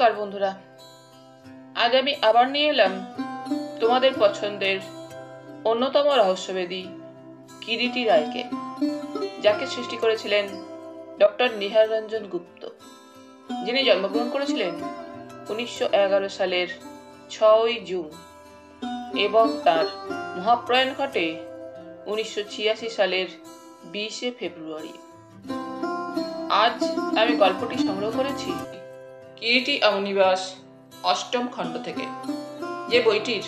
নমস্কার বন্ধুরা, আজ আমি আবার নিয়ে এলাম তোমাদের পছন্দের অন্যতম রহস্যভেদী কিরিটি রায়কে, যাকে সৃষ্টি করেছিলেন ডক্টর নিহার রঞ্জন গুপ্ত, যিনি জন্মগ্রহণ করেছিলেন 1911 সালের 6 জুন এবং তার মহাপ্রয়াণ ঘটে 1986 সালের 20 ফেব্রুয়ারি। আজ আমি গল্পটি সংগ্রহ করেছি কিরিটি অবনিবাস অষ্টম খণ্ড থেকে, যে বইটির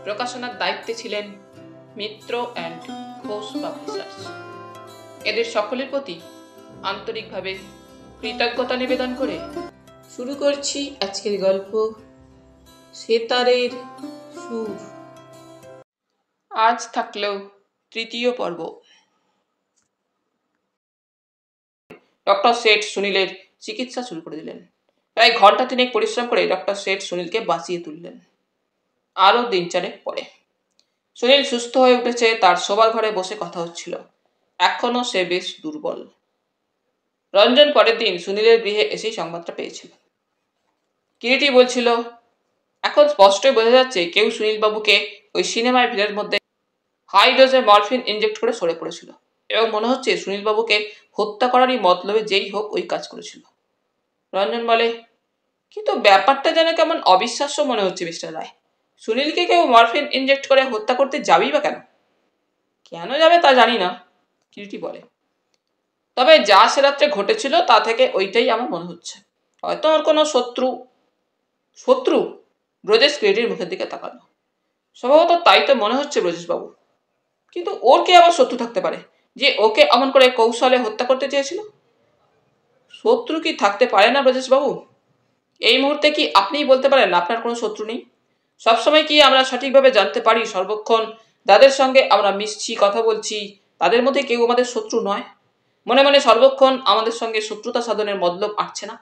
প্রকাশনার দায়িত্বে ছিলেন মিত্র অ্যান্ড ঘোষ পাবলিশার্স। এদের সকলের প্রতি আন্তরিকভাবে কৃতজ্ঞতা নিবেদন করে শুরু করছি আজকের গল্প সেতারের সুর। আজ থাকলেও তৃতীয় পর্ব। ডক্টর শেঠ সুনীলের চিকিৎসা শুরু করে দিলেন। প্রায় ঘন্টা তিনেক পরিশ্রম করে ডক্টর শেঠ সুনীলকে বাঁচিয়ে তুললেন। আরও দিন চারেক পরে সুনীল সুস্থ হয়ে উঠেছে। তার শোবার ঘরে বসে কথা হচ্ছিল। এখনো সে বেশ দুর্বল। রঞ্জন পরের দিন সুনীলের গৃহে এসেই সংবাদটা পেয়েছিল। কিরিটি বলছিল, এখন স্পষ্টই বোঝা যাচ্ছে কেউ সুনীলবাবুকে ওই সিনেমায় ভিড়ের মধ্যে হাই ডোজে মরফিন ইনজেক্ট করে সরে পড়েছিল, এবং মনে হচ্ছে সুনীলবাবুকে হত্যা করারই মতলবে যেই হোক ওই কাজ করেছিল। রঞ্জন বলে, কিন্তু ব্যাপারটা যেন কেমন অবিশ্বাস্য মনে হচ্ছে মিস্টার রায়। সুনীলকে কেউ মরফিন ইনজেক্ট করে হত্যা করতে যাবেই বা কেন? কেন যাবে তা জানি না, কিরিটি বলে। তবে যা সে রাত্রে ঘটেছিল তা থেকে ওইটাই আমার মনে হচ্ছে। হয়তো ওর কোনো শত্রু ব্রজেশ কিরিটির মুখের দিকে তাকালো। সম্ভবত তাই তো মনে হচ্ছে ব্রজেশবাবু। কিন্তু ওর কে আবার শত্রু থাকতে পারে যে ওকে এমন করে কৌশলে হত্যা করতে চেয়েছিল? শত্রু কি থাকতে পারে না ব্রজেশবাবু? এই মুহূর্তে কি আপনিই বলতে পারেন আপনার কোনো শত্রু নেই? সবসময় কি আমরা সঠিকভাবে জানতে পারি সর্বক্ষণ যাদের সঙ্গে আমরা মিশছি, কথা বলছি, তাদের মধ্যে কেউ আমাদের শত্রু নয়? মনে মনে সর্বক্ষণ আমাদের সঙ্গে শত্রুতা সাধনের মতলব আটছে না?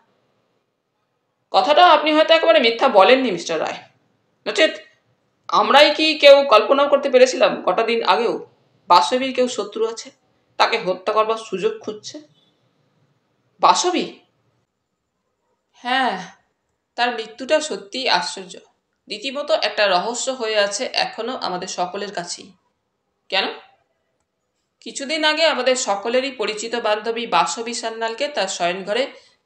কথাটা আপনি হয়তো একেবারে মিথ্যা বলেননি মিস্টার রায়। নচেত আমরাই কি কেউ কল্পনাও করতে পেরেছিলাম কটা দিন আগেও বাসবীর কেউ শত্রু আছে, তাকে হত্যা করবার সুযোগ খুঁজছে? বাসবী? হ্যাঁ, তার মৃত্যুটা সত্যিই আশ্চর্য। রীতিমতো একটা রহস্য হয়ে আছে এখনো আমাদের সকলের কাছেই। কেন? কিছুদিন আগে আমাদের সকলেরই পরিচিত বান্ধবী বাসবী সান্যালকে তার শয়নঘরে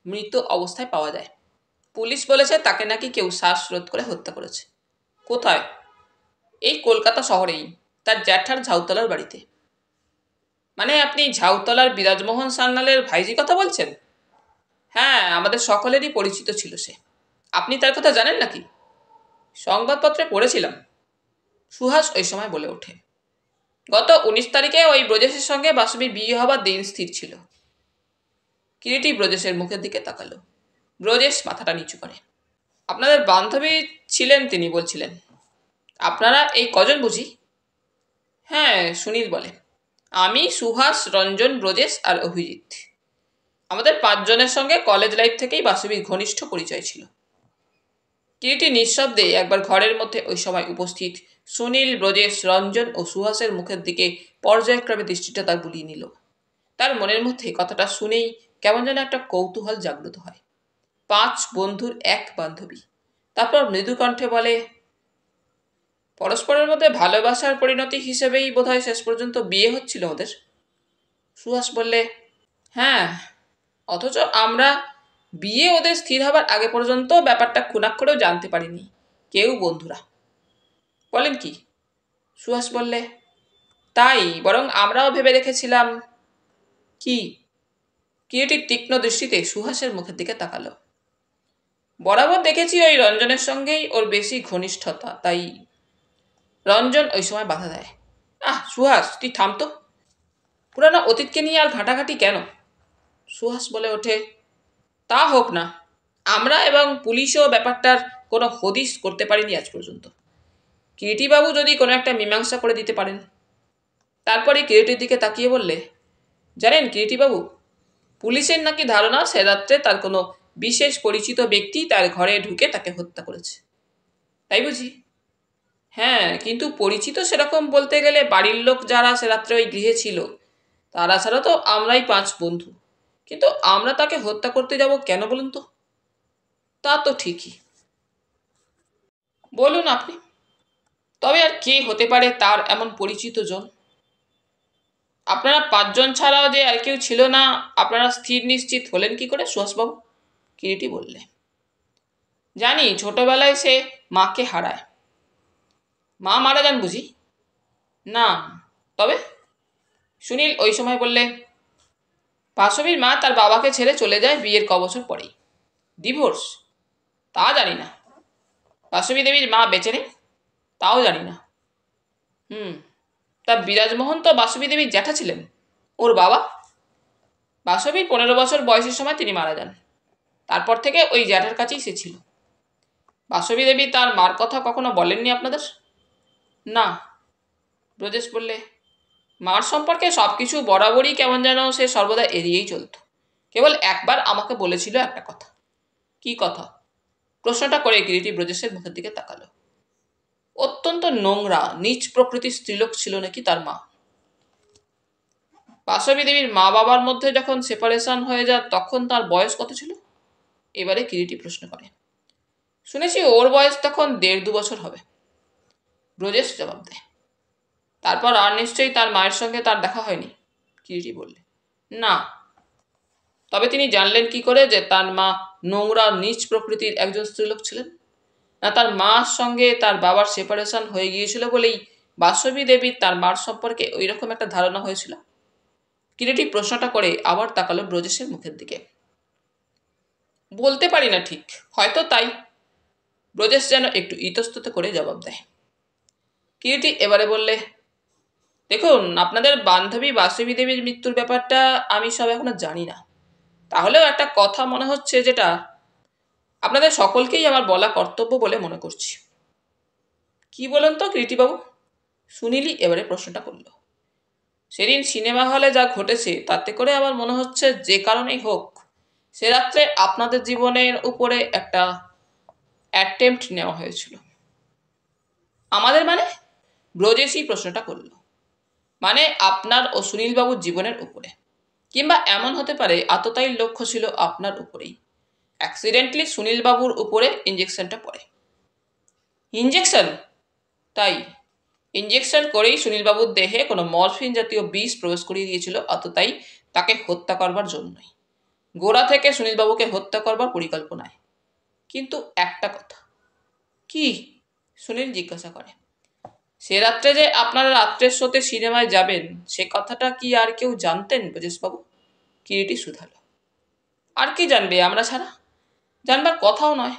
মৃত অবস্থায় পাওয়া যায়। পুলিশ বলেছে তাকে নাকি কেউ শ্বাসরোধ করে হত্যা করেছে। কোথায়? এই কলকাতা শহরেই, তার জ্যাঠার ঝাউতলার বাড়িতে। মানে আপনি ঝাউতলার বিরাজমোহন সান্যালের ভাইজি কথা বলছেন? হ্যাঁ, আমাদের সকলেরই পরিচিত ছিল সে। আপনি তার কথা জানেন নাকি? সংবাদপত্রে পড়েছিলাম, সুহাস ওই সময় বলে ওঠে। গত 19 তারিখে ওই ব্রজেশের সঙ্গে বাসবীর বিয়ে হবার দিন স্থির ছিল। কিরিটি ব্রজেশের মুখের দিকে তাকালো। ব্রজেশ মাথাটা নিচু করে। আপনাদের বান্ধবী ছিলেন তিনি বলছিলেন? আপনারা এই কজন বুঝি? হ্যাঁ, সুনীল বলে। আমি, সুহাস, রঞ্জন, ব্রজেশ আর অভিজিৎ। আমাদের 5 জনের সঙ্গে কলেজ লাইফ থেকেই বাসবীর ঘনিষ্ঠ পরিচয় ছিল। কিরিটি নিঃশব্দে একবার ঘরের মধ্যে ওই সময় উপস্থিত সুনীল, ব্রজেশ, রঞ্জন ও সুহাসের মুখের দিকে পর্যায়ক্রমে দৃষ্টিটা তার বুলিয়ে নিল। তার মনের মধ্যে কথাটা শুনেই কেমন যেন একটা কৌতূহল জাগ্রত হয়। 5 বন্ধুর এক বান্ধবী। তারপর মৃদু কণ্ঠে বলে, পরস্পরের মধ্যে ভালোবাসার পরিণতি হিসেবেই বোধহয় শেষ পর্যন্ত বিয়ে হচ্ছিল ওদের। সুহাস বললে, হ্যাঁ, অথচ আমরা বিয়ে ওদের স্থির হবার আগে পর্যন্ত ব্যাপারটা খুনাক্ষরেও জানতে পারিনি কেউ বন্ধুরা। বলেন কি? সুহাস বললে, তাই, বরং আমরাও ভেবে রেখেছিলাম। কি? কিরিটির তীক্ষ্ণ দৃষ্টিতে সুহাসের মুখের দিকে তাকালো। বরাবর দেখেছি ওই রঞ্জনের সঙ্গেই ওর বেশি ঘনিষ্ঠতা, তাই। রঞ্জন ওই সময় বাধা দেয়। সুহাস, তুই থাম তো। পুরানো অতীতকে নিয়ে আর ঘাঁটাঘাঁটি কেন? সুহাস বলে ওঠে, তা হোক না, আমরা এবং পুলিশও ব্যাপারটার কোনো হদিশ করতে পারিনি আজ পর্যন্ত। কিরিটিবাবু যদি কোনো একটা মীমাংসা করে দিতে পারেন। তারপরে কিরিটির দিকে তাকিয়ে বললে, জানেন কিরিটিবাবু, পুলিশের নাকি ধারণা সে রাত্রে তার কোনো বিশেষ পরিচিত ব্যক্তি তার ঘরে ঢুকে তাকে হত্যা করেছে। তাই বুঝি? হ্যাঁ, কিন্তু পরিচিত সেরকম বলতে গেলে বাড়ির লোক যারা সে রাত্রে ওই গৃহে ছিল তারা ছাড়া তো আমরাই 5 বন্ধু। কিন্তু আমরা তাকে হত্যা করতে যাব কেন বলুন তো? তা তো ঠিকই। বলুন আপনি, তবে আর কে হতে পারে তার এমন পরিচিত জন? আপনারা পাঁচজন ছাড়াও যে আর কেউ ছিল না, আপনারা স্থির নিশ্চিত হলেন কি করে সুহাসবাবু? কিরিটি বললে। জানি ছোটবেলায় সে মাকে হারায়। মা মারা যান বুঝি? না। তবে? সুনীল ওই সময় বললে, বাসবীর মা তার বাবাকে ছেড়ে চলে যায় বিয়ের কবছর পরেই। ডিভোর্স? তা জানি না। বাসবী দেবীর মা বেঁচে নেই? তাও জানি না। তা বিরাজমোহন তো বাসবী দেবীর জ্যাঠা ছিলেন। ওর বাবা? বাসবীর 15 বছর বয়সের সময় তিনি মারা যান। তারপর থেকে ওই জ্যাঠার কাছেই সে ছিল। বাসবী দেবী তার মার কথা কখনো বলেননি আপনাদের? না। ব্রজেশ বললে, মার সম্পর্কে সব কিছু বরাবরই কেমন যেন সে সর্বদা এড়িয়েই চলত। কেবল একবার আমাকে বলেছিল একটা কথা। কি কথা? প্রশ্নটা করে কিরিটি ব্রজেশের মুখের দিকে তাকালো। অত্যন্ত নোংরা নীচ প্রকৃতির স্ত্রীলোক ছিল নাকি তার মা। বাসবী দেবীর মা বাবার মধ্যে যখন সেপারেশন হয়ে যায় তখন তার বয়স কত ছিল? এবারে কিরিটি প্রশ্ন করে। শুনেছি ওর বয়স তখন 1.5-2 বছর হবে। ব্রজেশ জবাব দেয়। তারপর আর নিশ্চয়ই তার মায়ের সঙ্গে তার দেখা হয়নি? কিরিটি বললে। না। তবে তিনি জানলেন কি করে যে তার মা নোংরা নীচ প্রকৃতির একজন স্ত্রীলোক ছিলেন? না তার মার সঙ্গে তার বাবার সেপারেশন হয়ে গিয়েছিল বলেই বাসবী দেবীর তার মার সম্পর্কে ওই রকম একটা ধারণা হয়েছিল? কিরিটি প্রশ্নটা করে আবার তাকালো ব্রজেশের মুখের দিকে। বলতে পারি না ঠিক, হয়তো তাই। ব্রজেশ যেন একটু ইতস্তত করে জবাব দেয়। কিরিটি এবারে বললে, দেখুন আপনাদের বান্ধবী বাসবী দেবীর মৃত্যুর ব্যাপারটা আমি সব এখনো জানি না। তাহলেও একটা কথা মনে হচ্ছে যেটা আপনাদের সকলকেই আমার বলা কর্তব্য বলে মনে করছি। কি বলেন তো কিরিটিবাবু? সুনীলই এবারে প্রশ্নটা করল। সেদিন সিনেমা হলে যা ঘটেছে তাতে করে আমার মনে হচ্ছে যে কারণেই হোক সে রাত্রে আপনাদের জীবনের উপরে একটা অ্যাটেম্প্ট নেওয়া হয়েছিল। আমাদের মানে? ব্রজেশই প্রশ্নটা করল। মানে আপনার ও সুনীলবাবুর জীবনের উপরে। কিংবা এমন হতে পারে আততায়ী লক্ষ্য ছিল আপনার উপরেই। অ্যাক্সিডেন্টলি সুনীলবাবুর উপরে ইঞ্জেকশনটা পড়ে। ইঞ্জেকশন? তাই ইঞ্জেকশন করেই সুনীলবাবুর দেহে কোনো মরফিন জাতীয় বিষ প্রবেশ করিয়ে দিয়েছিল আততায়ী তাকে হত্যা করবার জন্যই। গোড়া থেকে সুনীলবাবুকে হত্যা করবার পরিকল্পনায়। কিন্তু একটা কথা। কি? সুনীল জিজ্ঞাসা করে। সে রাত্রে যে আপনারা রাত্রের শোতে সিনেমায় যাবেন সে কথাটা কি আর কেউ জানতেন ব্রজেশবাবু? কিরিটি শুধালো। আর কি জানবে আমরা ছাড়া? জানবার কথাও নয়।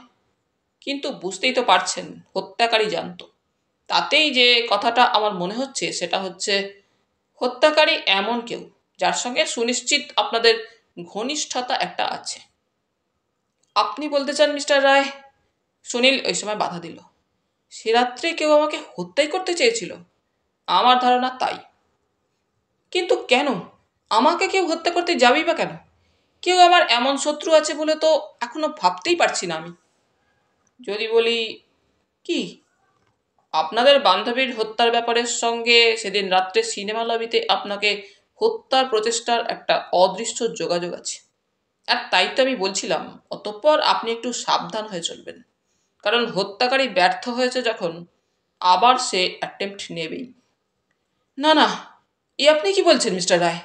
কিন্তু বুঝতেই তো পারছেন হত্যাকারী জানত। তাতেই যে কথাটা আমার মনে হচ্ছে সেটা হচ্ছে হত্যাকারী এমন কেউ যার সঙ্গে সুনিশ্চিত আপনাদের ঘনিষ্ঠতা একটা আছে। আপনি বলতে চান মিস্টার রায়? সুনীল ওই সময় বাধা দিল। সে রাত্রে কেউ আমাকে হত্যাই করতে চেয়েছিল? আমার ধারণা তাই। কিন্তু কেন? আমাকে কেউ হত্যা করতে যাবেই বা কেন? কেউ আমার এমন শত্রু আছে বলে তো এখনো ভাবতেই পারছি না আমি। যদি বলি কি, আপনাদের বান্ধবীর হত্যার ব্যাপারের সঙ্গে সেদিন রাত্রে সিনেমা লবিতে আপনাকে হত্যার প্রচেষ্টার একটা অদৃশ্য যোগাযোগ আছে। আর তাই তো আমি বলছিলাম অতঃপর আপনি একটু সাবধান হয়ে চলবেন। কারণ হত্যাকারী ব্যর্থ হয়েছে যখন আবার সে অ্যাটেম্প্ট নেবেই। না না, এ আপনি কি বলছেন মিস্টার রায়?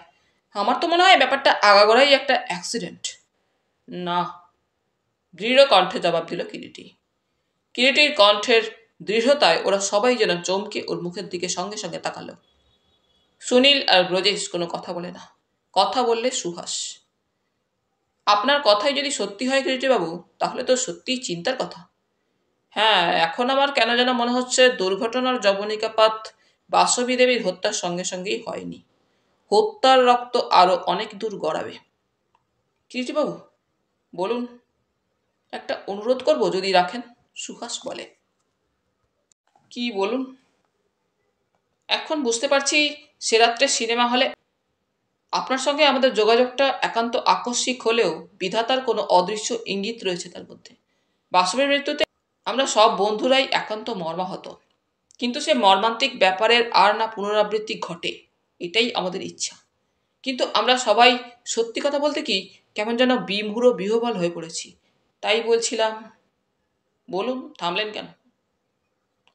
আমার তো মনে হয় ব্যাপারটা আগাগোড়াই একটা অ্যাক্সিডেন্ট। না, দৃঢ় কণ্ঠে জবাব দিল কিরিটি। কিরিটির কণ্ঠের দৃঢ়তায় ওরা সবাই যেন চমকে ওর মুখের দিকে সঙ্গে সঙ্গে তাকালো। সুনীল আর ব্রজেশ কোনো কথা বলে না। কথা বললে সুহাস। আপনার কথাই যদি সত্যি হয় কিরিটিবাবু, তাহলে তো সত্যিই চিন্তার কথা। হ্যাঁ, এখন আমার কেন যেন মনে হচ্ছে দুর্ঘটনার যবনিকাপাত বাসবী দেবীর হত্যার সঙ্গে সঙ্গেই হয়নি। হত্যার রক্ত আরো অনেক দূর গড়াবে। কিরিটিবাবু বলুন, একটা অনুরোধ করব যদি রাখেন? সুহাস বলে। কি বলুন? এখন বুঝতে পারছি সে রাত্রে সিনেমা হলে আপনার সঙ্গে আমাদের যোগাযোগটা একান্ত আকস্মিক হলেও বিধাতার কোনো অদৃশ্য ইঙ্গিত রয়েছে তার মধ্যে। বাসবের মৃত্যুতে আমরা সব বন্ধুরাই একান্ত মর্মাহত। কিন্তু সে মর্মান্তিক ব্যাপারের আর না পুনরাবৃত্তি ঘটে, এটাই আমাদের ইচ্ছা। কিন্তু আমরা সবাই সত্যি কথা বলতে কি কেমন যেন বিমূঢ় বিহ্বল হয়ে পড়েছি। তাই বলছিলাম। বলুন, থামলেন কেন?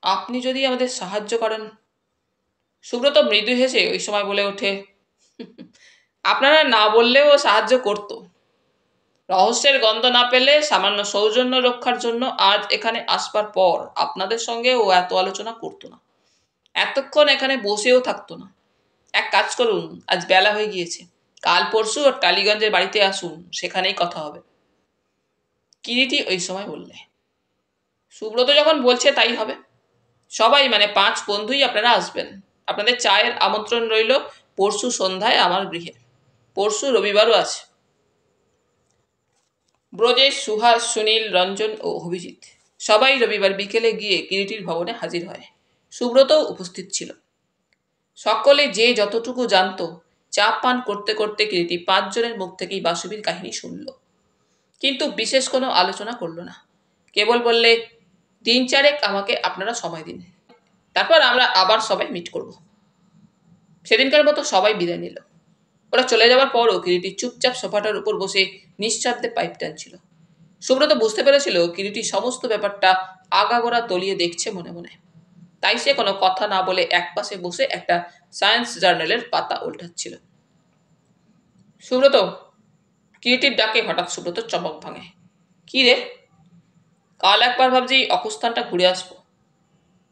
আপনি যদি আমাদের সাহায্য করেন। সুব্রত মৃদু হেসে ওই সময় বলে ওঠে, আপনারা না বললেও ও সাহায্য করত। রহস্যের গন্ধ না পেলে সামান্য সৌজন্য রক্ষার জন্য আজ এখানে আসবার পর আপনাদের সঙ্গে ও এত আলোচনা করতো না, এতক্ষণ এখানে বসেও থাকতো না। এক কাজ করুন, আজ বেলা হয়ে গিয়েছে, কাল পরশু ওর টালিগঞ্জের বাড়িতে আসুন, সেখানেই কথা হবে। কিরিটি ওই সময় বললে, সুব্রত যখন বলছে তাই হবে। সবাই মানে 5 বন্ধুই আপনারা আসবেন। আপনাদের চায়ের আমন্ত্রণ রইল পরশু সন্ধ্যায় আমার গৃহে। পরশু রবিবারও আছে। ব্রজেশ, সুহাস, সুনীল, রঞ্জন ও অভিজিৎ সবাই রবিবার বিকেলে গিয়ে কিরিটির ভবনে হাজির হয়। সুব্রতও উপস্থিত ছিল। সকলে যে যতটুকু জানত, চা পান করতে করতে কিরিটি 5 জনের মুখ থেকেই বাসুবীর কাহিনী শুনল, কিন্তু বিশেষ কোনো আলোচনা করল না। কেবল বললে, 3-4 আমাকে আপনারা সময় দিন, তারপর আমরা আবার সবাই মিট করব। সেদিনকার মতো সবাই বিদায় নিল। ওরা চলে যাওয়ার পরও কিরিটি চুপচাপ সোফাটার উপর বসে নিঃশব্দে পাইপ টানছিল। সুব্রত বুঝতে পেরেছিল কিরিটি সমস্ত ব্যাপারটা আগাগোড়া তলিয়ে দেখছে মনে মনে। তাই সে কোনো কথা না বলে একপাশে বসে একটা সায়েন্স জার্নালের পাতা উল্টাচ্ছিল। সুব্রত, কিরিটির ডাকে হঠাৎ সুব্রত চমক ভাঙে। কি রে? কাল একবার ভাবছি অকুস্থানটা ঘুরে আসবো।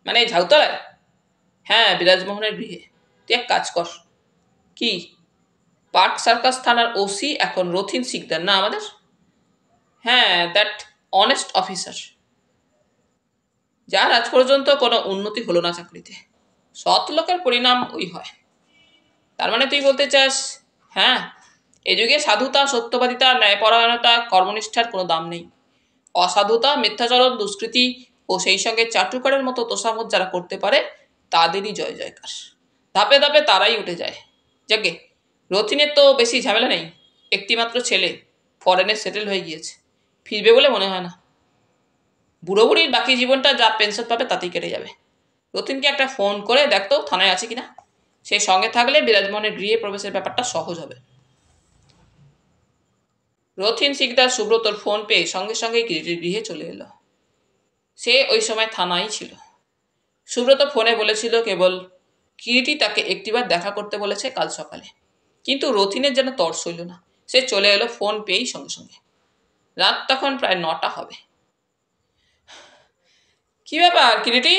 মানে ঝাউতলায়? হ্যাঁ, বিরাজমোহনের গৃহে। তুই এক কাজ কর। কি? পার্ক সার্কাস থানার ওসি এখন রথিন শিকদার না আমাদের? হ্যাঁ, দ্যাট অনেস্ট অফিসার, যার আজ পর্যন্ত কোনো উন্নতি হলো না চাকরিতে। সৎ লোকের পরিণাম ওই হয়। তার মানে তুই বলতে চাস, হ্যাঁ, এ যুগে সাধুতা, সত্যবাদিতা, ন্যায়পরায়ণতা, কর্মনিষ্ঠার কোনো দাম নেই। অসাধুতা, মিথ্যাচরণ, দুষ্কৃতি ও সেই সঙ্গে চাটুকারের মতো তোষামত যারা করতে পারে, তাদেরই জয় জয়কার। ধাপে ধাপে তারাই উঠে যায়। যাকে রথিনের তো বেশি ঝামেলা নেই। একটিমাত্র ছেলে ফরেনে সেটেল হয়ে গিয়েছে, ফিরবে বলে মনে হয় না। বুড়ো বুড়ির বাকি জীবনটা যা পেনশন পাবে তাতেই কেটে যাবে। রতিনকে একটা ফোন করে দেখতো থানায় আছে কিনা। সে সঙ্গে থাকলে বিরাজমোহনের গৃহে প্রবেশের ব্যাপারটা সহজ হবে। রথিন শিকদার সুব্রতর ফোন পেয়ে সঙ্গে সঙ্গে কিরিটির গৃহে চলে এলো। সে ওই সময় থানায় ছিল। সুব্রত ফোনে বলেছিল কেবল কিরিটি তাকে একটিবার দেখা করতে বলেছে কাল সকালে, কিন্তু রথিনের যেন তর সইল না। সে চলে এলো ফোন পেয়েই সঙ্গে সঙ্গে। রাত তখন প্রায় 9টা হবে। কি ব্যাপার কিরিটি,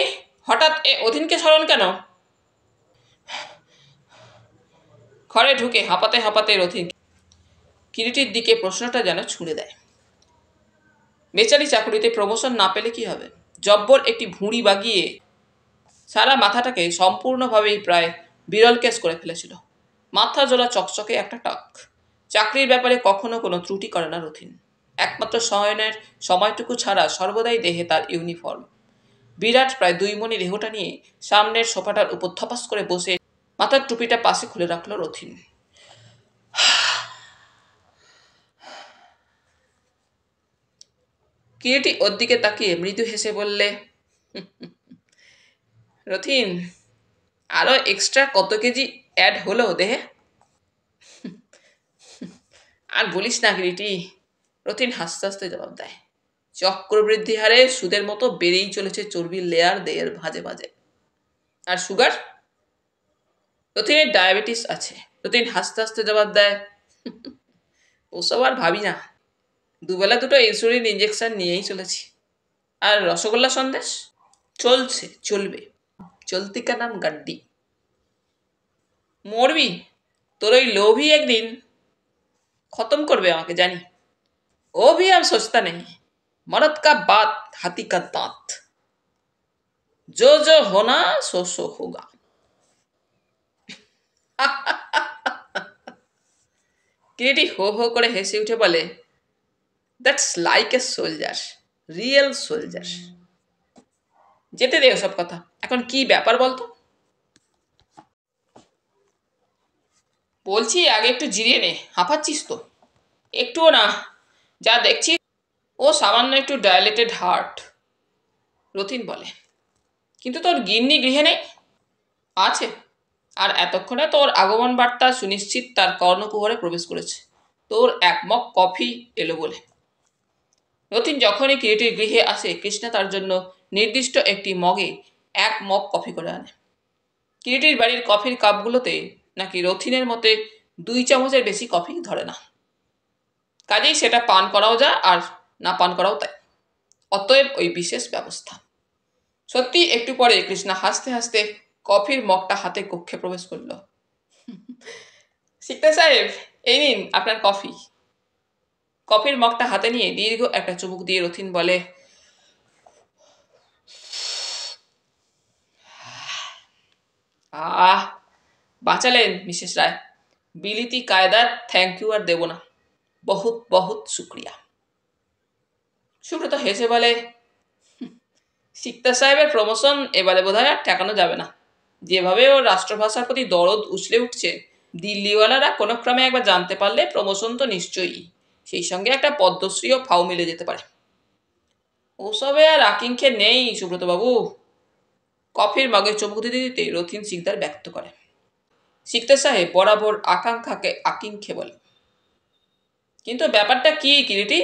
হঠাৎ এ অধীনকে স্মরণ কেন? ঘরে ঢুকে হাঁপাতে হাঁপাতে রথিন কিরিটির দিকে প্রশ্নটা যেন ছুঁড়ে দেয়। বেচারি চাকরিতে প্রমোশন না পেলে কি হবে? জব্বর একটি ভুঁড়ি বাগিয়ে সারা মাথাটাকে সম্পূর্ণভাবেই প্রায় বিরল কেস করে ফেলেছিল। মাথা জোড়া চকচকে একটা টাক। চাকরির ব্যাপারে কখনো কোনো ত্রুটি করে না রথিন। একমাত্র শয়নের সময়টুকু ছাড়া সর্বদাই দেহে তার ইউনিফর্ম। বিরাট প্রায় 2 মণি দেহটা নিয়ে সামনের সোফাটার উপর থপাস করে বসে মাথার টুপিটা পাশে খুলে রাখলো রথিন। কিরিটি ওর দিকে তাকিয়ে মৃদু হেসে বললে, রথিন, আরো এক্সট্রা কত কেজি অ্যাড হলো দেহে? আর বলিস না কিরিটি, রথিন হাসতে হাসতে জবাব দেয়। চক্রবৃদ্ধি হারে সুদের মতো বেড়েই চলেছে চর্বির লেয়ার দেহের ভাঁজে ভাঁজে। আর সুগার? রথিনের ডায়াবেটিস আছে। রথিন হাসতে হাসতে জবাব দেয়, ওসব আর ভাবি না। দুবেলা দুটো ইনসুলিন ইঞ্জেকশন নিয়েই চলেছি। আর রসগোল্লা সন্দেশ? চলছে, চলবে। চলতি কা নাম গাড্ডি। মরবি? তোর ওই লোভই একদিন খতম করবে আমাকে, জানি। ও ভি আর সস্তা নেই। मर्द का बात हाथी का दांत, जो जो होना सो सो होगा। কিরিটি হো হো করে হেসে উঠে বলে, that's like a soldier, real soldier. যেতে দে ওসব কথা। এখন কি ব্যাপার বলতো? বলছি আগে একটু জিরিয়ে নে, হাঁপাচ্ছিস তো। একটুও না, যা দেখছি ও সামান্য একটু ডায়ালেটেড হার্ট। রথিন বলে, কিন্তু তোর গিন্নি গৃহে নেই? আছে, আর এতক্ষণে তোর আগমন বার্তা সুনিশ্চিত তার কর্ণকুহরে প্রবেশ করেছে। তোর 1 মগ কফি এলো বলে। রথিন যখনই কিরিটির গৃহে আসে কৃষ্ণা তার জন্য নির্দিষ্ট একটি মগে 1 মগ কফি করে আনে। কিরিটির বাড়ির কফির কাপগুলোতে নাকি রথিনের মতে 2 চামচের বেশি কফি ধরে না, কাজেই সেটা পান করাও যায় আর না পান করাও তাই। অতএব ওই বিশেষ ব্যবস্থা। সত্যি একটু পরে কৃষ্ণা হাসতে হাসতে কফির মগটা হাতে কক্ষে প্রবেশ করল। শিকদার সাহেব, এই নিন আপনার কফি। কফির মগটা হাতে নিয়ে দীর্ঘ একটা চুমুক দিয়ে রথিন বলে, আহ, বাঁচালেন মিসেস রায়। বিলিতি কায়দার থ্যাংক ইউ আর দেব না, বহুত বহুত শুক্রিয়া। সুব্রত হেসে বলে, শিকদার সাহেবের প্রমোশন এবারে বোধহয় আর ঠেকানো যাবে না। যেভাবে ওর রাষ্ট্রভাষার প্রতি দরদ উছলে উঠছে, দিল্লিওয়ালারা কোনো ক্রমে একবার জানতে পারলে প্রমোশন তো নিশ্চয়ই, সেই সঙ্গে একটা পদ্মশ্রীও ফাও মিলে যেতে পারে। ওসবে আর আকিঙ্ক্ষে নেই সুব্রতবাবু। কফির মগে চুমুক দিতে দিতে রথিন শিকদার ব্যক্ত করে। শিকদার সাহেব বরাবর আকাঙ্ক্ষাকে আকিঙ্ক্ষে বলে। কিন্তু ব্যাপারটা কি কিরিটি?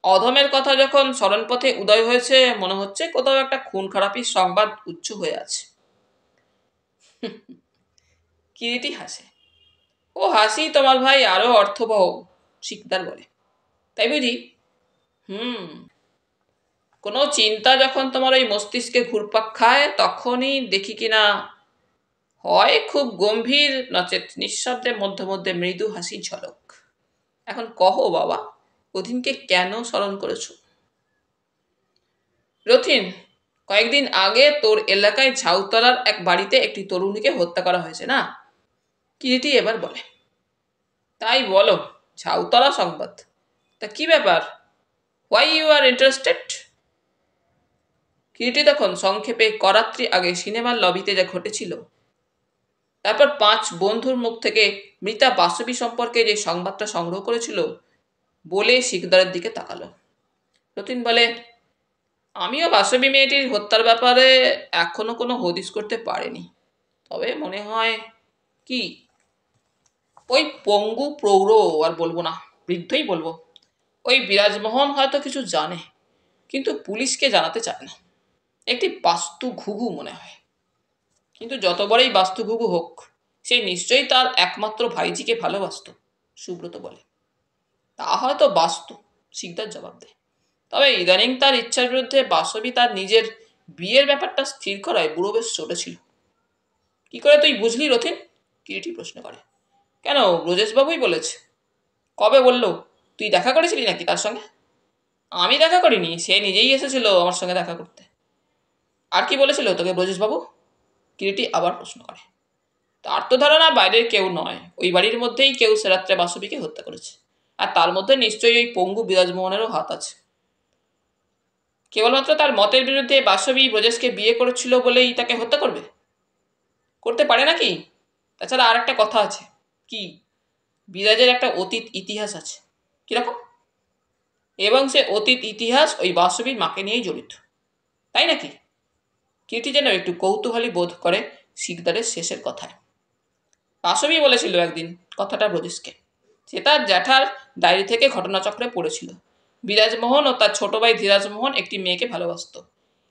অধমের কথা যখন স্মরণপথে উদয় হয়েছে, মনে হচ্ছে কোথাও একটা খুন খারাপির সংবাদ উচ্চ হয়ে আছে। কিরিটি হাসে। ও হাসি তোমার ভাই আরো অর্থবহ, শিকদার বলে। তাই বুঝি? কোনো চিন্তা যখন তোমার ওই মস্তিষ্কে ঘুরপাক খায়, তখনই দেখি কিনা হয় খুব গম্ভীর, নচেত নিঃশব্দে মধ্যে মধ্যে মৃদু হাসি ঝলক। এখন কহো বাবা, অধীনকে কেন স্মরণ করেছো? রথিন, কয়েকদিন আগে তোর এলাকায় ঝাউতলার এক বাড়িতে একটি তরুণীকে হত্যা করা হয়েছে না? কিরিটি এবার বলে। তাই বলো, ঝাউতলা সংবাদ। তা কি ব্যাপার? Why you are interested? Kiriti তখন সংক্ষেপে করাত্রি আগে সিনেমার লবিতে যা ঘটেছিল, তারপর 5 বন্ধুর মুখ থেকে মৃতা বাসবী সম্পর্কে যে সংবাদটা সংগ্রহ করেছিল বলে শিকদারের দিকে তাকালো। রতিন বলে, আমিও বাসবী মেয়েটির হত্যার ব্যাপারে এখনো কোনো হদিস করতে পারিনি। তবে মনে হয় কি, ওই পঙ্গু প্রৌঢ় আর বলবো না, বৃদ্ধই বলবো, ওই বিরাজমোহন হয়তো কিছু জানে, কিন্তু পুলিশকে জানাতে চায় না। একটি বাস্তু ঘুঘু মনে হয়। কিন্তু যত বড়ই বাস্তু ঘুঘু হোক, সে নিশ্চয়ই তার একমাত্র ভাইজিকে ভালোবাসত, সুব্রত বলে। তা হয়তো বাস্তু, শিকদার জবাব দেয়। তবে ইদানিং তার ইচ্ছার বিরুদ্ধে বাসবী তার নিজের বিয়ের ব্যাপারটা স্থির করায় বুড়ো বেশ চটেছিল। কি করে তুই বুঝলি রথিন? কিরিটি প্রশ্ন করে। কেন, ব্রজেশবাবুই বলেছে। কবে বলল? তুই দেখা করেছিলি নাকি তার সঙ্গে? আমি দেখা করিনি, সে নিজেই এসেছিল আমার সঙ্গে দেখা করতে। আর কি বলেছিল তোকে ব্রজেশবাবু? কিরিটি আবার প্রশ্ন করে। তার তো ধারণা বাইরের কেউ নয়, ওই বাড়ির মধ্যেই কেউ সে রাত্রে বাসবীকে হত্যা করেছে, আর তার মধ্যে নিশ্চয়ই ওই পঙ্গু বিরাজমোহনেরও হাত আছে। কেবলমাত্র তার মতের বিরুদ্ধে বাসবী ব্রজেশকে বিয়ে করেছিল বলেই তাকে হত্যা করবে? করতে পারে নাকি? তাছাড়া আর একটা কথা আছে। কি? বিরাজের একটা অতীত ইতিহাস আছে। কিরকম? এবং সে অতীত ইতিহাস ওই বাসবীর মাকে নিয়েই জড়িত। তাই নাকি? কিটি যেন একটু কৌতূহলী বোধ করে শিকদারের শেষের কথায়। বাসবী বলেছিল একদিন কথাটা ব্রজেশকে। সে তার জ্যাঠার ডায়েরি থেকে ঘটনাচক্রে পড়েছিল। বিরাজমোহন ও তার ছোট ভাই ধীরাজমোহন একটি মেয়েকে ভালোবাসত,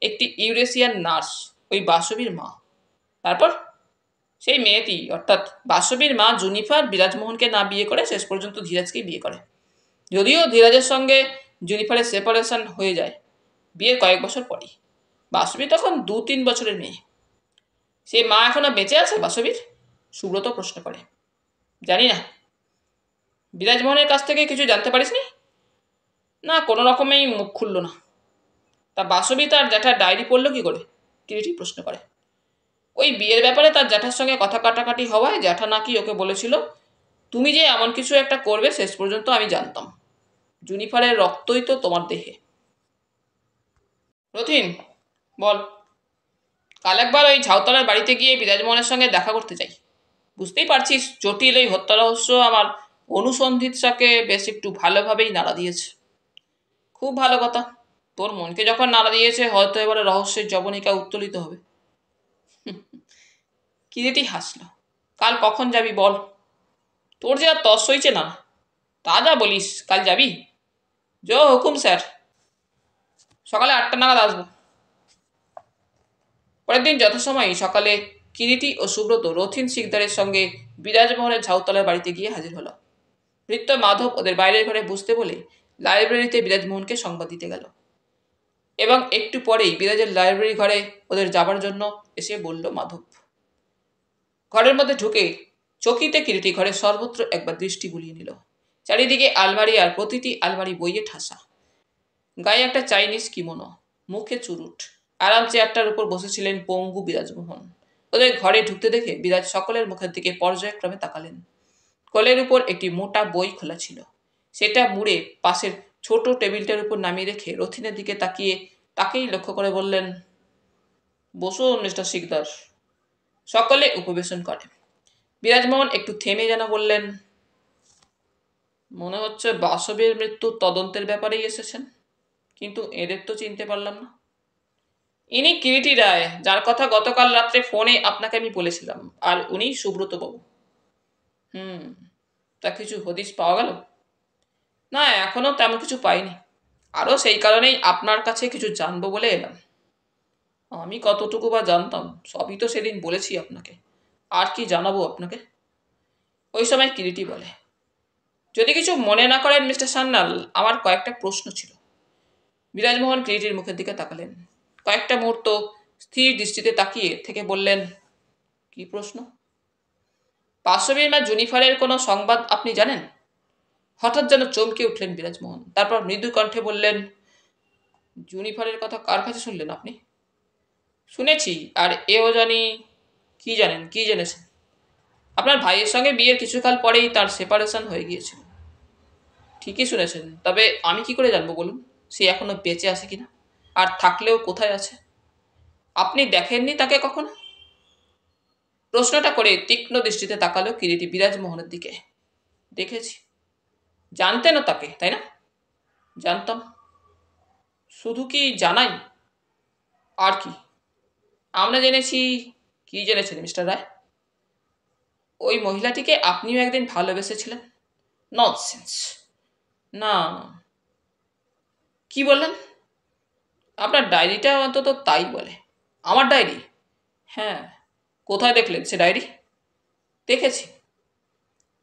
একটি ইউরেশিয়ান নার্স, ওই বাসবীর মা। তারপর সেই মেয়েটি অর্থাৎ বাসবীর মা জুনিফার বিরাজমোহনকে না বিয়ে করে শেষ পর্যন্ত ধীরাজকেই বিয়ে করে। যদিও ধীরাজের সঙ্গে জুনিফারের সেপারেশন হয়ে যায় বিয়ের কয়েক বছর পরই। বাসবী তখন 2-3 বছরের মেয়ে। সে মা এখনো বেঁচে আছে বাসবীর? সুব্রত প্রশ্ন করে। জানি না। বিরাজমোহনের কাছ থেকে কিছু জানতে পারিসনি? না, কোনো রকমেই মুখ খুলল না। তা বাসবী তার জ্যাঠার ডায়েরি পড়ল কি করে? কিরিটি প্রশ্ন করে। ওই বিয়ের ব্যাপারে তার জ্যাঠার সঙ্গে কথা কাটাকাটি হওয়ায় জ্যাঠা নাকি ওকে বলেছিল, তুমি যে এমন কিছু একটা করবে শেষ পর্যন্ত আমি জানতাম। জুনিফারের রক্তই তো তোমার দেহে। রথিন, বল। কাল একবার ওই ঝাউতলার বাড়িতে গিয়ে বিরাজমোহনের সঙ্গে দেখা করতে চাই। বুঝতেই পারছিস জটিল এই হত্যা রহস্য আমার অনুসন্ধিৎসাকে বেশ একটু ভালোভাবেই নাড়া দিয়েছে। খুব ভালো কথা। তোর মনকে যখন নাড়া দিয়েছে, হয়তো এবারে রহস্যের জবনিকা উত্তোলিত হবে। কিরিটি হাসল। কাল কখন যাবি বল? তোর যে আর তস হইছে না। তা যা বলিস, কাল যাবি? জো হুকুম স্যার। সকালে 8টা নাগাদ আসবো। পরের দিন যথাসময়ে সকালে কিরিটি ও সুব্রত রথিন শিকদারের সঙ্গে বিরাজমোহনের ঝাউতলার বাড়িতে গিয়ে হাজির হলো। ভৃত্য মাধব ওদের বাইরের ঘরে বুঝতে বলে লাইব্রেরিতে বিরাজমোহনকে সংবাদ দিতে গেল এবং একটু পরেই বিরাজের লাইব্রেরি ঘরে ওদের যাবার জন্য এসে বলল মাধব। ঘরের মধ্যে ঢুকে চকিতে কিরিটি ঘরের সর্বত্র একবার দৃষ্টি বুলিয়ে নিল। চারিদিকে আলমারি, আর প্রতিটি আলমারি বইয়ে ঠাসা। গায়ে একটা চাইনিজ কিমোনো, মুখে চুরুট। আরাম চেয়ারটার উপর বসেছিলেন পঙ্গু বিরাজমোহন। ওদের ঘরে ঢুকতে দেখে বিরাজ সকলের মুখের দিকে পর্যায়ক্রমে তাকালেন। কোলের উপর একটি মোটা বই খোলা ছিল, সেটা মুড়ে পাশের ছোট টেবিলটার উপর নামিয়ে রেখে রথিনের দিকে তাকিয়ে তাকেই লক্ষ্য করে বললেন, বসুন মিস্টার শিকদার। সকলে উপবেশন করে। বিরাজমোহন একটু থেমে যেন বললেন, মনে হচ্ছে বাসবের মৃত্যুর তদন্তের ব্যাপারেই এসেছেন, কিন্তু এদের তো চিনতে পারলাম না। ইনি কিরিটি রায়, যার কথা গতকাল রাত্রে ফোনে আপনাকে আমি বলেছিলাম, আর উনি সুব্রত বাবু। তা কিছু হদিশ পাওয়া গেল? না, এখনো তেমন কিছু পাইনি। আরও সেই কারণেই আপনার কাছে কিছু জানবো বলে এলাম। আমি কতটুকু বা জানতাম, সবই তো সেদিন বলেছি আপনাকে। আর কি জানাবো আপনাকে? ওই সময় কিরিটি বলে, যদি কিছু মনে না করেন মিস্টার সান্যাল, আমার কয়েকটা প্রশ্ন ছিল। বিরাজমোহন কিরিটির মুখের দিকে তাকালেন। কয়েকটা মুহূর্ত স্থির দৃষ্টিতে তাকিয়ে থেকে বললেন, কি প্রশ্ন? বাসবীর মা জুনিফারের কোনো সংবাদ আপনি জানেন? হঠাৎ যেন চমকে উঠলেন বিরাজমোহন। তারপর মৃদু কণ্ঠে বললেন, জুনিফারের কথা কার কাছে শুনলেন আপনি? শুনেছি, আর এও জানি। কি জানেন? কি জেনেছেন? আপনার ভাইয়ের সঙ্গে বিয়ের কিছুকাল পরেই তার সেপারেশন হয়ে গিয়েছিল। ঠিকই শুনেছেন, তবে আমি কি করে জানবো বলুন, সে এখনো বেঁচে আছে কিনা, আর থাকলেও কোথায় আছে? আপনি দেখেননি তাকে কখনো? প্রশ্নটা করে তীক্ষ্ণ দৃষ্টিতে তাকালো কিরিটি বিরাজমোহনের দিকে। দেখেছি। জানতেনও তাকে, তাই না? জানতাম। শুধু কি জানাই, আর কি? আমরা জেনেছি। কি জেনেছেন মিস্টার রায়? ওই মহিলাটিকে আপনিও একদিন ভালোবেসেছিলেন। ননসেন্স। না। কি বললেন? আপনার ডায়েরিটা অন্তত তাই বলে। আমার ডায়েরি? হ্যাঁ। কোথায় দেখলেন সে ডায়েরি? দেখেছি।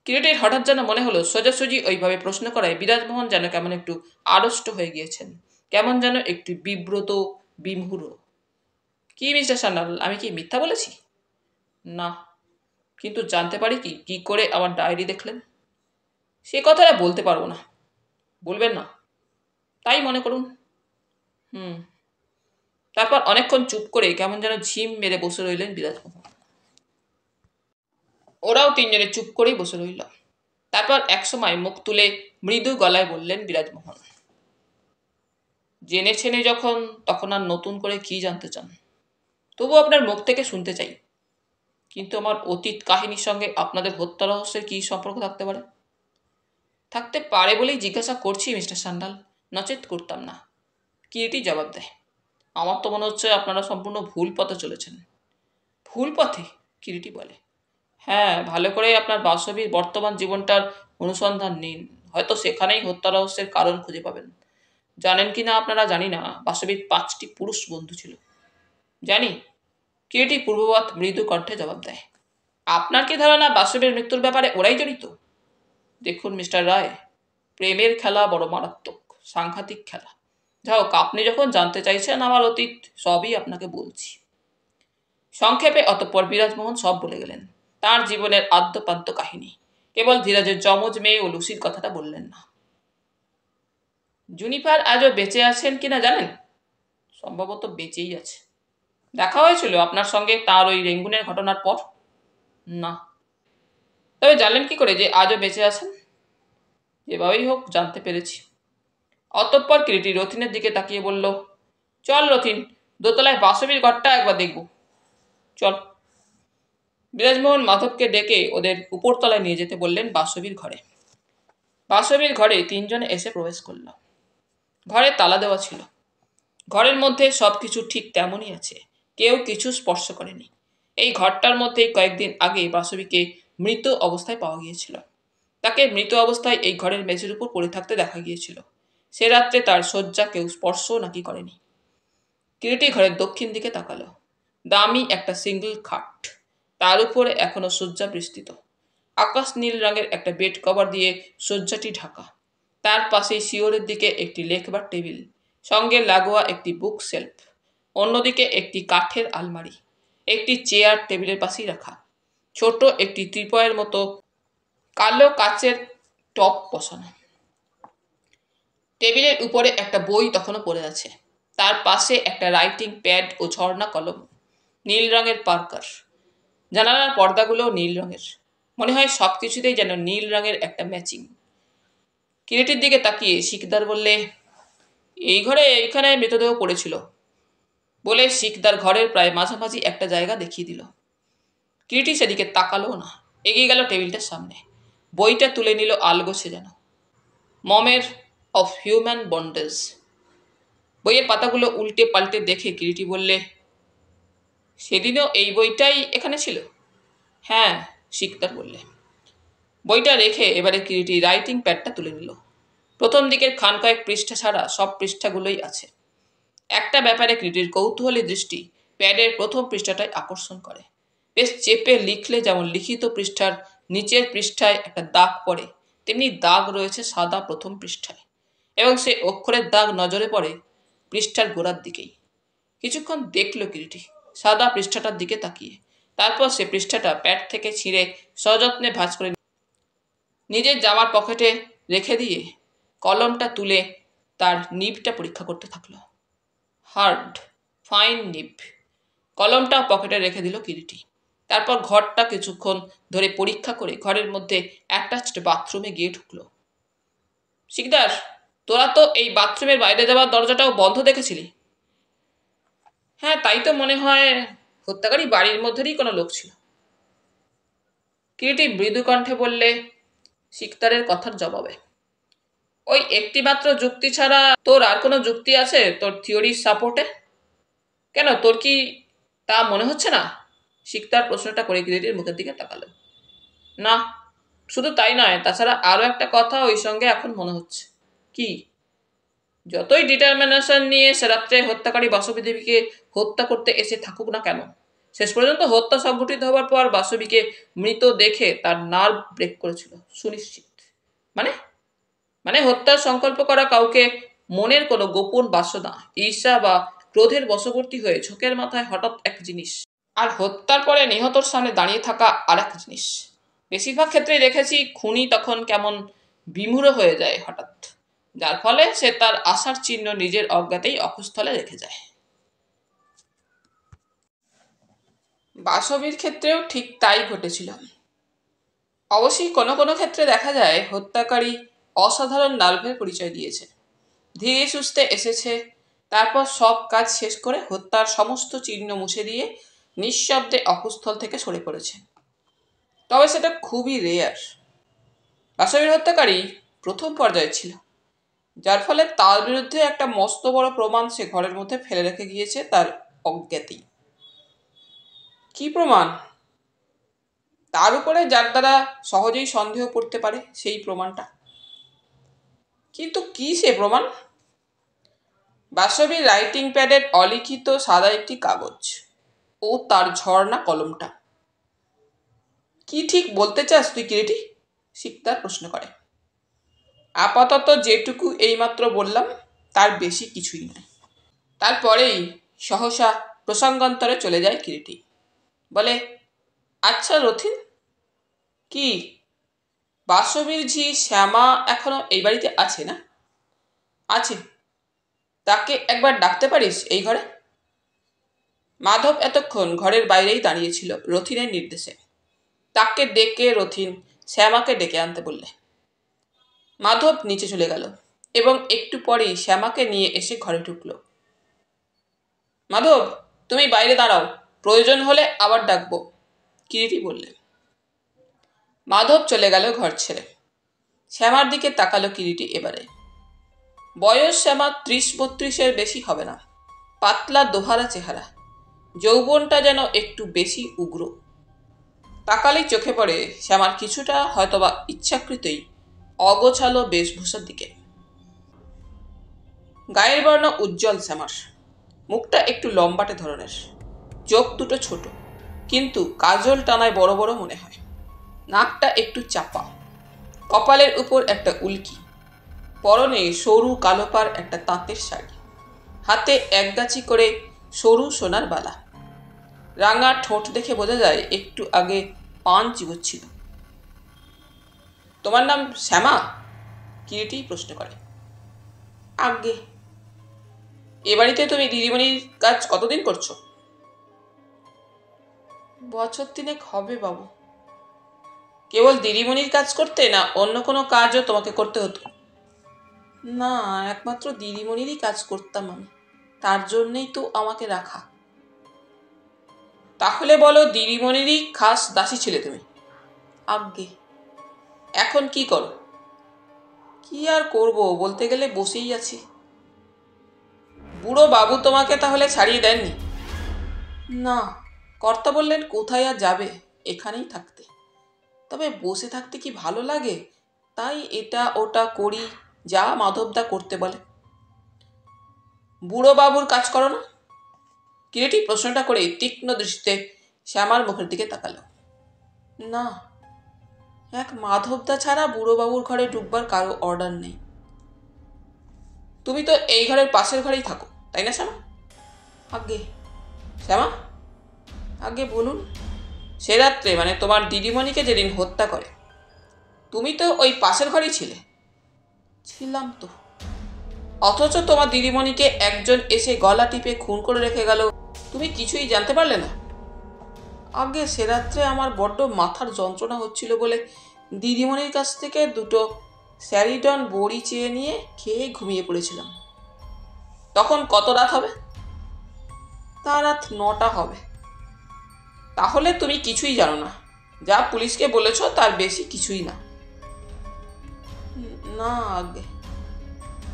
কিরিটির হঠাৎ যেন মনে হলো সোজাসুজি ওইভাবে প্রশ্ন করায় বিরাজমোহন যেন কেমন একটু আড়ষ্ট হয়ে গিয়েছেন, কেমন যেন একটু বিব্রত, বিমূঢ়। কি মিস্টার সান্যাল, আমি কি মিথ্যা বলেছি? না। কিন্তু জানতে পারি কি কি করে আমার ডায়েরি দেখলেন? সে কথাটা বলতে পারবো না। বলবেন না? তাই মনে করুন। হুম। তারপর অনেকক্ষণ চুপ করে কেমন যেন ঝিম মেরে বসে রইলেন বিরাজমোহন। ওরাও তিনজনে চুপ করেই বসে রইল। তারপর একসময় মুখ তুলে মৃদু গলায় বললেন বিরাজমোহন, জেনেছেন যখন, তখন আর নতুন করে কি জানতে চান? তবু আপনার মুখ থেকে শুনতে চাই। কিন্তু আমার অতীত কাহিনীর সঙ্গে আপনাদের হত্যা রহস্যের কী সম্পর্ক থাকতে পারে? থাকতে পারে বলেই জিজ্ঞাসা করছি মিস্টার সান্যাল, নচেত করতাম না। কিরিটি জবাব দেয়, আমার তো মনে হচ্ছে আপনারা সম্পূর্ণ ভুল পথে চলেছেন। ভুল পথে? কিরিটি বলে, হ্যাঁ, ভালো করে আপনার বাসবীর বর্তমান জীবনটার অনুসন্ধান নিন, হয়তো সেখানেই হত্যা রহস্যের কারণ খুঁজে পাবেন। জানেন কি না আপনারা জানি না, বাসবীর 5টি পুরুষ বন্ধু ছিল। জানি। কিরিটি পূর্ববৎ মৃদু কণ্ঠে জবাব দেয়, আপনার কি ধারণা বাসবের মৃত্যুর ব্যাপারে ওরাই জড়িত? দেখুন মিস্টার রায়, প্রেমের খেলা বড় মারাত্মক, সাংঘাতিক খেলা। যাই হোক, আপনি যখন জানতে চাইছেন আমার অতীত, সবই আপনাকে বলছি সংক্ষেপে। অতঃপর বিরাজমোহন সব বলে গেলেন, তার জীবনের আদ্যপান্ত কাহিনী। কেবল ধীরাজের যমজ মেয়ে ও লুসির কথাটা বললেন না। জুনিফার আজও বেঁচে আছেন কিনা জানেন? সম্ভবত বেঁচেই আছে। দেখা হয়েছিল আপনার সঙ্গে তার ওই রেঙ্গুনের ঘটনার পর? না। তবে জানলেন কি করে যে আজও বেঁচে আছেন? যেভাবেই হোক জানতে পেরেছি। অতঃপর কিরিটি রথিনের দিকে তাকিয়ে বলল, চল রথিন, দোতলায় বাসবীর ঘরটা একবার দেখব। চল। বিরাজমোহন মাধবকে ডেকে ওদের উপরতলায় নিয়ে যেতে বললেন বাসবীর ঘরে। বাসবীর ঘরে তিনজনে এসে প্রবেশ করল। ঘরে তালা দেওয়া ছিল। ঘরের মধ্যে সবকিছু ঠিক তেমনই আছে, কেউ কিছু স্পর্শ করেনি। এই ঘরটার মধ্যেই কয়েকদিন আগে বাসবীকে মৃত অবস্থায় পাওয়া গিয়েছিল। তাকে মৃত অবস্থায় এই ঘরের মেঝের উপর পড়ে থাকতে দেখা গিয়েছিল। সে রাত্রে তার শয্যা কেউ স্পর্শও নাকি করেনি। কিরিটি ঘরের দক্ষিণ দিকে তাকালো। দামি একটা সিঙ্গল খাট, তার উপরে এখনো শয্যা বিস্তৃত। আকাশ নীল রঙের একটা বেড কভার দিয়ে শয্যাটি ঢাকা। তার পাশেই শিওরের দিকে একটি লেখবার টেবিল, সঙ্গে লাগোয়া একটি বুক শেলফ, অন্যদিকে একটি কাঠের আলমারি, একটি চেয়ার টেবিলের পাশেই রাখা, ছোট একটি ত্রিপয়ের মতো কালো কাচের টপ বসানো। টেবিলের উপরে একটা বই তখনও পড়ে আছে, তার পাশে একটা রাইটিং প্যাড ও ঝর্ণা কলম, নীল রঙের পার্কার। জানালার পর্দাগুলোও নীল রঙের, মনে হয় সব কিছুতেই যেন নীল রঙের একটা ম্যাচিং। কিরিটির দিকে তাকিয়ে শিকদার বললে, এই ঘরে এইখানে মৃতদেহ পড়েছিল, বলে শিকদার ঘরের প্রায় মাঝামাঝি একটা জায়গা দেখিয়ে দিল। কিরিটি সেদিকে তাকালো না, এগিয়ে গেল টেবিলটার সামনে, বইটা তুলে নিল আলগোছে যেন। মমের অফ হিউম্যান বন্ডেজ। বইয়ের পাতাগুলো উল্টে পাল্টে দেখে কিরিটি বললে, সেদিনও এই বইটাই এখানে ছিল? হ্যাঁ, শিকদার বললে। বইটা রেখে এবারে কিরিটি রাইটিং প্যাডটা তুলে নিল। প্রথম দিকের খান কয়েক পৃষ্ঠা ছাড়া সব পৃষ্ঠাগুলোই আছে। একটা ব্যাপারে কিরিটির কৌতূহলী দৃষ্টি প্যাডের প্রথম পৃষ্ঠাটায় আকর্ষণ করে। বেশ চেপে লিখলে যেমন লিখিত পৃষ্ঠার নিচের পৃষ্ঠায় একটা দাগ পড়ে, তেমনি দাগ রয়েছে সাদা প্রথম পৃষ্ঠায়, এবং সে অক্ষরের দাগ নজরে পড়ে পৃষ্ঠার গোড়ার দিকেই। কিছুক্ষণ দেখল কিরিটি সাদা পৃষ্ঠাটার দিকে তাকিয়ে, তারপর সে পৃষ্ঠাটা প্যাড থেকে ছিঁড়ে সযত্নে ভাঁজ করে নিজের জামার পকেটে রেখে দিয়ে কলমটা তুলে তার নিবটা পরীক্ষা করতে থাকলো। হার্ড, ফাইন নিব। কলমটা পকেটে রেখে দিল কিরিটি। তারপর ঘরটা কিছুক্ষণ ধরে পরীক্ষা করে ঘরের মধ্যে অ্যাটাচড বাথরুমে গিয়ে ঢুকলো। শিকদার, তোরা তো এই বাথরুমের বাইরে যাওয়ার দরজাটাও বন্ধ দেখেছিলি? হ্যাঁ, তাই তো মনে হয়। হত্যাকারী বাড়ির মধ্যেই কোনো লোক ছিল, কিরিটি মৃদু কণ্ঠে বললে শিকদারের কথার জবাবে। ওই একটি মাত্র যুক্তি ছাড়া তোর আর কোনো যুক্তি আছে তোর থিওরির সাপোর্টে? কেন, তোর কি তা মনে হচ্ছে না? শিকদার প্রশ্নটা করে কিরিটির মুখের দিকে তাকালো। না, শুধু তাই নয়, তাছাড়া আরও একটা কথা ওই সঙ্গে এখন মনে হচ্ছে। কি? যতই ডিটারমিনেশন নিয়ে সে রাত্রে হত্যাকারী বাসবিদেবীকে হত্যা করতে এসে থাকুক না কেন, শেষ পর্যন্ত হত্যা সংঘটিত হওয়ার পর বাসবিকে মৃত দেখে তার নার্ভ ব্রেক করেছিল সুনিশ্চিত। মানে মানে হত্যার সংকল্প করা কাউকে মনের কোনো গোপন বাসনা, ঈর্ষা বা ক্রোধের বশবর্তী হয়ে ঝোঁকের মাথায় হঠাৎ এক জিনিস, আর হত্যার পরে নিহতর সামনে দাঁড়িয়ে থাকা আর এক জিনিস। বেশিরভাগ ক্ষেত্রেই দেখেছি খুনি তখন কেমন বিমূঢ় হয়ে যায় হঠাৎ, যার ফলে সে তার আশার চিহ্ন নিজের অজ্ঞাতেই অকুস্থলে রেখে যায়। বাসবীর ক্ষেত্রেও ঠিক তাই ঘটেছিল। অবশ্যই কোনো কোনো ক্ষেত্রে দেখা যায় হত্যাকারী অসাধারণ নার্ভের পরিচয় দিয়েছে, ধীরে সুস্থে এসেছে, তারপর সব কাজ শেষ করে হত্যার সমস্ত চিহ্ন মুছে দিয়ে নিঃশব্দে অকুস্থল থেকে সরে পড়েছে। তবে সেটা খুবই রেয়ার। বাসবীর হত্যাকারী প্রথম পর্যায়ে ছিল, যার ফলে তার বিরুদ্ধে একটা মস্ত বড় প্রমাণ সে ঘরের মধ্যে ফেলে রেখে গিয়েছে তার অজ্ঞাতেই। কি প্রমাণ? তার উপরে যার দ্বারা সহজেই সন্দেহ করতে পারে সেই প্রমাণটা। কিন্তু কি সে প্রমাণ? বাসবীর রাইটিং প্যাডের অলিখিত সাদা একটি কাগজ ও তার ঝর্ণা কলমটা। কি ঠিক বলতে চাস তুই কিরিটি? শিকদার প্রশ্ন করে। আপাতত যেটুকু এইমাত্র বললাম তার বেশি কিছুই নয়। তারপরেই সহসা প্রসঙ্গান্তরে চলে যায় কিরিটি। বলে, আচ্ছা রথিন, কি বাসবীর ঝি শ্যামা এখনো এই বাড়িতে আছে না? আছে। তাকে একবার ডাকতে পারিস এই ঘরে? মাধব এতক্ষণ ঘরের বাইরেই দাঁড়িয়েছিল রথিনের নির্দেশে। তাকে ডেকে রথিন শ্যামাকে ডেকে আনতে বললে। মাধব নিচে চলে গেল এবং একটু পরেই শ্যামাকে নিয়ে এসে ঘরে ঢুকল। মাধব, তুমি বাইরে দাঁড়াও, প্রয়োজন হলে আবার ডাকবো, কিরিটি বললে। মাধব চলে গেল ঘর ছেড়ে। শ্যামার দিকে তাকালো কিরিটি এবারে। বয়স শ্যামা 30-32-এর বেশি হবে না, পাতলা দোহারা চেহারা, যৌবনটা যেন একটু বেশি উগ্র। তাকালেই চোখে পড়ে শ্যামার কিছুটা হয়তোবা ইচ্ছাকৃতই অগোছালো বেশভূষার দিকে। গায়ের বর্ণ উজ্জ্বল শ্যামার, মুখটা একটু লম্বাটে ধরনের, চোখ দুটো ছোট, কিন্তু কাজল টানায় বড় বড় মনে হয়। নাকটা একটু চাপা, কপালের উপর একটা উল্কি, পরনে সরু কালোপার একটা তাঁতের শাড়ি, হাতে একগাছি করে সরু সোনার বালা। রাঙা ঠোঁট দেখে বোঝা যায় একটু আগে পান চিবোচ্ছিল। তোমার নাম শ্যামা? কিরিটি প্রশ্ন করে। আজ্ঞে। এ বাড়িতে তুমি দিদিমণির কাজ কতদিন করছো? বছর তিনেক হবে বাবু। কেবল দিদিমণির কাজ করতে, না অন্য কোনো কাজও তোমাকে করতে হতো? না, একমাত্র দিদিমণিরই কাজ করতাম আমি, তার জন্যেই তো আমাকে রাখা। তাহলে বলো, দিদিমণিরই খাস দাসী ছিলে তুমি? আজ্ঞে। এখন কি করো? কি আর করব, বলতে গেলে বসেই আছি। বুড়ো বাবু তোমাকে তাহলে ছাড়িয়ে দেননি? না, কর্তা বললেন কোথায় আর যাবে, এখানেই থাকতে। তবে বসে থাকতে কি ভালো লাগে, তাই এটা ওটা করি, যা মাধবদা করতে বলে। বুড়ো বাবুর কাজ করো না? কিরিটি প্রশ্নটা করে তীক্ষ্ণ দৃষ্টিতে শ্যামার মুখের দিকে তাকালো। না, এক মাধবদা ছাড়া বুড়োবাবুর ঘরে ঢুকবার কারো অর্ডার নেই। তুমি তো এই ঘরের পাশের ঘরেই থাকো, তাই না শ্যামা? আগে। শ্যামা? আগে বলুন। সে রাত্রে, মানে তোমার দিদিমণিকে যেদিন হত্যা করে, তুমি তো ওই পাশের ঘরেই ছিলে? ছিলাম তো। অথচ তোমার দিদিমণিকে একজন এসে গলা টিপে খুন করে রেখে গেল, তুমি কিছুই জানতে পারলে না? আগে সে রাত্রে আমার বড্ড মাথার যন্ত্রণা হচ্ছিল বলে দিদিমণির কাছ থেকে দুটো স্যারিডন বড়ি চেয়ে নিয়ে খেয়ে ঘুমিয়ে পড়েছিলাম। তখন কত রাত হবে? তা রাত 9টা হবে। তাহলে তুমি কিছুই জানো না, যা পুলিশকে বলেছ তার বেশি কিছুই না? না আগে।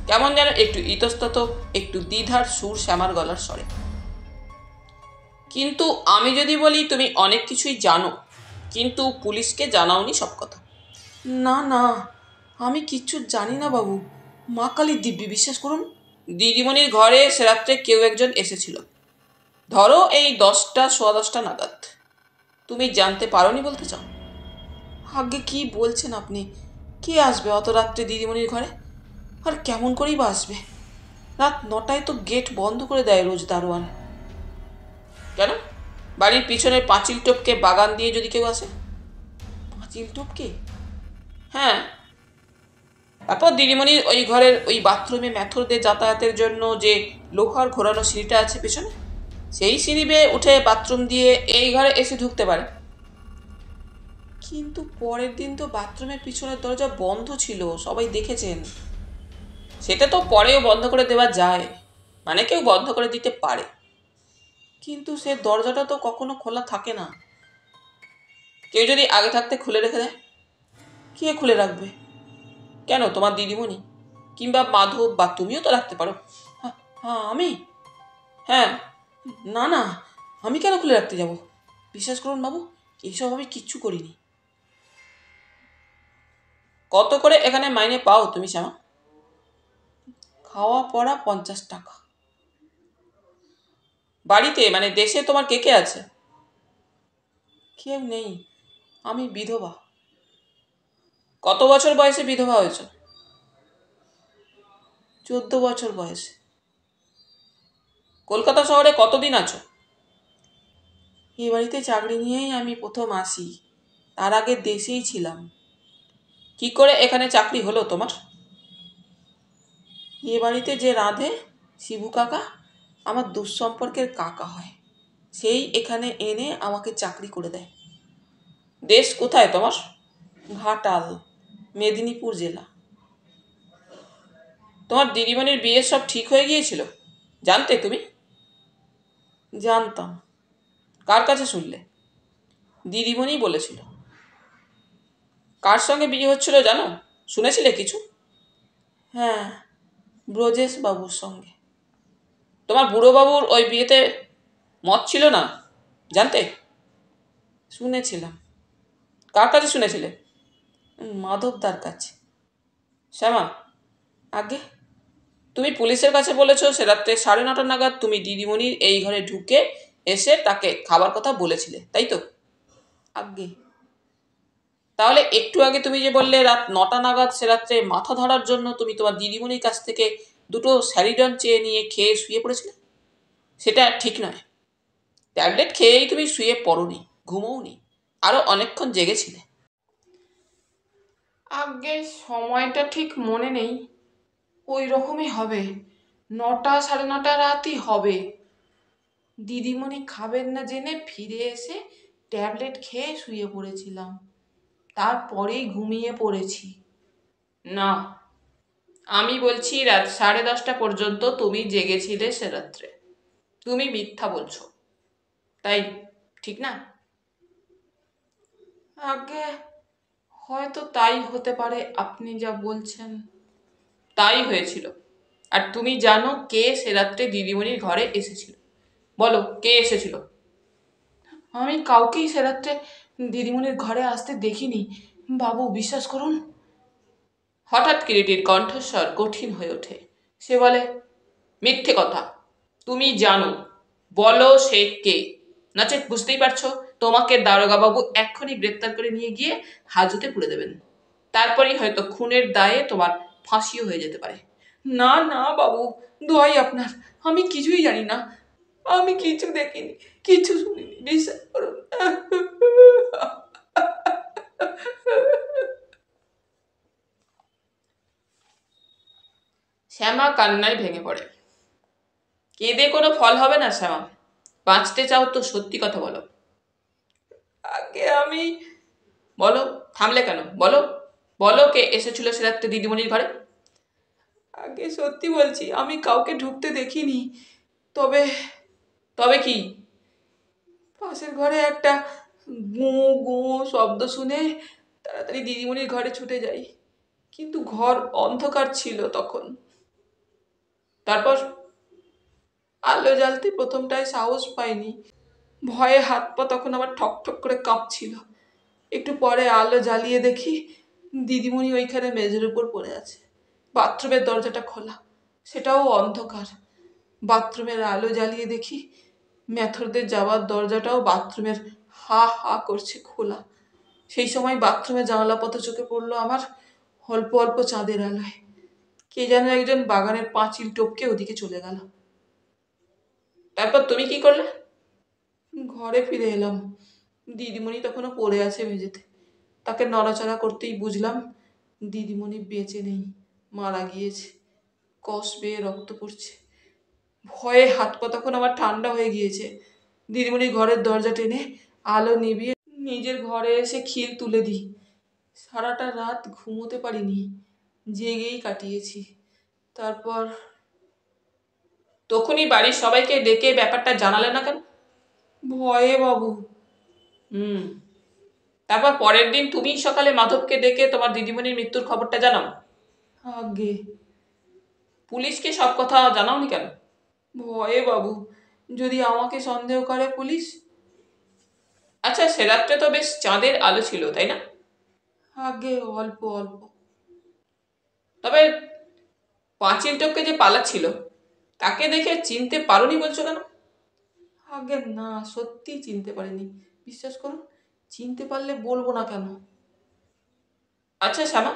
কেমন যেন একটু ইতস্তত, একটু দ্বিধার সুর শ্যামার গলার স্বরে। কিন্তু আমি যদি বলি তুমি অনেক কিছুই জানো, কিন্তু পুলিশকে জানাওনি সব কথা? না না, আমি কিচ্ছু জানি না বাবু, মা কালীর দিব্যি বিশ্বাস করুন। দিদিমণির ঘরে সে রাত্রে কেউ একজন এসেছিল, ধরো এই 10টা 10:15 নাগাদ। তুমি জানতে পারোনি বলতে চাও? আগে কি বলছেন আপনি? কে আসবে অত রাত্রে দিদিমণির ঘরে? আর কেমন করেই বা আসবে? রাত 9টায় তো গেট বন্ধ করে দেয় রোজ দারোয়ান। কেন? বাড়ির পিছনের পাঁচিল টপকে বাগান দিয়ে যদি কেউ আসে? পাঁচিল টপকে? হ্যাঁ। তারপর দিদিমণির ওই ঘরের ওই বাথরুমে মেথরদের যাতায়াতের জন্য যে লোহার ঘোরানো সিঁড়িটা আছে পেছনে, সেই সিঁড়ি বেয়ে উঠে বাথরুম দিয়ে এই ঘরে এসে ঢুকতে পারে। কিন্তু পরের দিন তো বাথরুমের পিছনের দরজা বন্ধ ছিল, সবাই দেখেছেন। সেটা তো পরেও বন্ধ করে দেওয়া যায়, মানে কেউ বন্ধ করে দিতে পারে, কিন্তু সে দরজাটা তো কখনো খোলা থাকে না। কেউ যদি আগে থাকতে খুলে রেখে দেয়? কে খুলে রাখবে? কেন, তোমার দিদিমণি কিংবা মাধব, বা তুমিও তো রাখতে পারো। হ্যাঁ আমি? হ্যাঁ। না না, আমি কেন খুলে রাখতে যাব? বিশ্বাস করুন বাবু, এইসব আমি কিচ্ছু করিনি। কত করে এখানে মাইনে পাও তুমি শ্যামা? খাওয়া পড়া 50 টাকা। বাড়িতে, মানে দেশে তোমার কে কে আছে? কেউ নেই, আমি বিধবা। কত বছর বয়সে বিধবা হয়েছ? 14 বছর বয়সে। কলকাতা শহরে কতদিন আছো? এ বাড়িতে চাকরি নিয়েই আমি প্রথম আসি, তার আগে দেশেই ছিলাম। কি করে এখানে চাকরি হলো তোমার? এ বাড়িতে যে রাঁধে, শিবু কাকা, আমার দুঃসম্পর্কের কাকা হয়, সেই এখানে এনে আমাকে চাকরি করে দেয়। দেশ কোথায় তোমার? ঘাটাল, মেদিনীপুর জেলা। তোমার দিদিমণির বিয়ে সব ঠিক হয়ে গিয়েছিল, জানতে তুমি? জানতাম। কার কাছে শুনলে? দিদিমণি বলেছিল। কার সঙ্গে বিয়ে হচ্ছিল জানো? শুনেছিলে কিছু? হ্যাঁ, ব্রজেশ বাবুর সঙ্গে। তোমার বুড়ো বাবুর ওই বিয়েতে মত ছিল না, জানতে? শুনেছিলাম। কার কাছে শুনেছিলে? মাধবদার কাছে। শ্যামা? আগে? তুমি পুলিশের কাছে বলেছো সে রাত্রে 9:30 নাগাদ তুমি দিদিমণির এই ঘরে ঢুকে এসে তাকে খাবার কথা বলেছিলে, তাই তো? আজ্ঞে। তাহলে একটু আগে তুমি যে বললে রাত 9টা নাগাদ সে রাত্রে মাথা ধরার জন্য তুমি তোমার দিদিমণির কাছ থেকে দুটো স্যারিডন চেয়ে নিয়ে খেয়ে শুয়ে পড়েছিলে, সেটা ঠিক নয়। ট্যাবলেট খেয়েই তুমি শুয়ে পড়োনি, ঘুমোওনি, আরও অনেকক্ষণ জেগেছিলে। আগে সময়টা ঠিক মনে নেই, ওই রকমই হবে, 9টা 9:30 রাতই হবে। দিদিমণি খাবেন না জেনে ফিরে এসে ট্যাবলেট খেয়ে শুয়ে পড়েছিলাম, তারপরেই ঘুমিয়ে পড়েছি। না, আমি বলছি রাত 10:30 পর্যন্ত তুমি জেগেছিলে সে রাত্রে। তুমি মিথ্যা বলছো, তাই ঠিক না? আগে হয়তো তাই হতে পারে, আপনি যা বলছেন তাই হয়েছিল। আর তুমি জানো কে সে রাত্রে দিদিমণির ঘরে এসেছিল? বলো, কে এসেছিল? আমি কাউকেই সে রাত্রে দিদিমণির ঘরে আসতে দেখিনি বাবু, বিশ্বাস করুন। হঠাৎ কিরিটির কণ্ঠস্বর কঠিন হয়ে ওঠে। সে বলে, মিথ্যে কথা। তুমি জানো, বলো সে কে। নচেৎ বুঝতেই পারছো, তোমাকে দারোগাবাবু এক্ষুনি গ্রেপ্তার করে নিয়ে গিয়ে হাজতে পুরে দেবেন। তারপরেই হয়তো খুনের দায়ে তোমার ফাঁসিও হয়ে যেতে পারে। না না বাবু, দোয়াই আপনার, আমি কিছুই জানি না, আমি কিছু দেখিনি, কিছু শুনিনি, বিশ্বাস করুন। শ্যামা কান্নায় ভেঙে পড়ে। কেঁদে কোনো ফল হবে না শ্যামা, বাঁচতে চাও তো সত্যি কথা বলো। আগে আমি, বলো, থামলে কেন? বলো, বলো কে এসেছিল সে রাত্রে দিদিমণির ঘরে। আগে সত্যি বলছি, আমি কাউকে ঢুকতে দেখিনি, তবে। তবে কি? পাশের ঘরে একটা গো গো শব্দ শুনে তাড়াতাড়ি দিদিমণির ঘরে ছুটে যাই, কিন্তু ঘর অন্ধকার ছিল তখন। তারপর আলো জ্বালতে প্রথমটায় সাহস পাইনি, ভয়ে হাত পা তখন আবার ঠক ঠক করে কাঁপছিল। একটু পরে আলো জ্বালিয়ে দেখি দিদিমণি ওইখানে মেঝের উপর পড়ে আছে, বাথরুমের দরজাটা খোলা, সেটাও অন্ধকার। বাথরুমের আলো জ্বালিয়ে দেখি মেথরদের যাওয়ার দরজাটাও বাথরুমের হা হা করছে খোলা। সেই সময় বাথরুমে জানালা পথে চোখে পড়লো আমার, অল্প অল্প চাঁদের আলোয় কে যেন একজন বাগানের পাঁচিল টপকে ওদিকে চলে গেল। তারপর তুমি কি করলে? ঘরে ফিরে এলাম, দিদিমণি তখনও পড়ে আছে মেঝেতে। তাকে নড়াচড়া করতেই বুঝলাম দিদিমণি বেঁচে নেই, মারা গিয়েছে। কষ বেয়ে রক্ত পড়ছে। ভয়ে হাত পা তখন আমার ঠান্ডা হয়ে গিয়েছে। দিদিমণির ঘরের দরজা টেনে আলো নিভিয়ে নিজের ঘরে এসে খিল তুলে দিই। সারাটা রাত ঘুমোতে পারিনি, জেগেই কাটিয়েছি। তারপর তখনই বাড়ির সবাইকে ডেকে ব্যাপারটা জানালে না কেন? ভয়ে বাবু। হুম। তারপর পরের দিন তুমি সকালে মাধবকে ডেকে তোমার দিদিমণির মৃত্যুর খবরটা জানাও? আগে পুলিশকে সব কথা জানাওনি কেন? ভয়ে বাবু, যদি আমাকে সন্দেহ করে পুলিশ। আচ্ছা, সে রাত্রে তো বেশ চাঁদের আলো ছিল, তাই না? আগে অল্প অল্প। তবে পাঁচিল টপকে যে পালাচ্ছিল তাকে দেখে চিনতে পারোনি বলছো কেন? আগে না, সত্যি চিনতে পারিনি, বিশ্বাস করুন। চিনতে পারলে বলবো না কেন? আচ্ছা শ্যামা,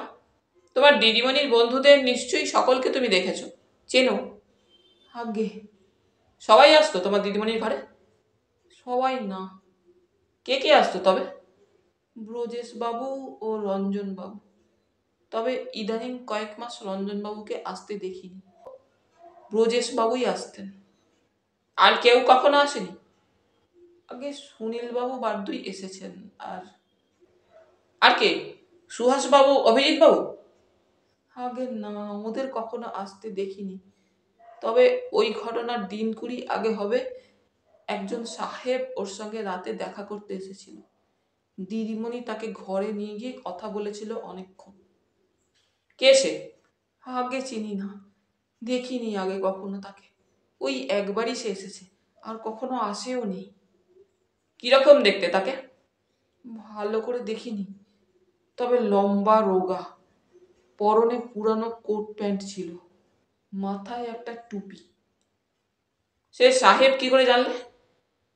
তোমার দিদিমণির বন্ধুদের নিশ্চয়ই সকলকে তুমি দেখেছো, চেনো? আগে সবাই আসতো তোমার দিদিমণির ঘরে? সবাই না। কে কে আসতো তবে? ব্রজেশ বাবু ও রঞ্জন বাবু। তবে ইদানিং কয়েক মাস রঞ্জন বাবুকে আসতে দেখিনি, ব্রজেশ বাবুই আসতেন। আর কেউ কখনো আসেনি? আগে সুনীল বাবু বারদুই এসেছেন। আর আর কে? সুহাস বাবু, অভিজিৎ বাবু? আগে না, ওদের কখনো আসতে দেখিনি। তবে ওই ঘটনার দিন কুড়ি আগে হবে, একজন সাহেব ওর সঙ্গে রাতে দেখা করতে এসেছিল। দিদিমণি তাকে ঘরে নিয়ে গিয়ে কথা বলেছিল অনেকক্ষণ। কে সে? আগে চিনি না, দেখিনি আগে কখনো তাকে। ওই একবারই সে এসেছে, আর কখনো আসেও নি। কিরকম দেখতে তাকে? ভালো করে দেখিনি, তবে লম্বা রোগা, পরনে পুরানো কোট প্যান্ট ছিল, মাথায় একটা টুপি। সে সাহেব কি করে জানলে?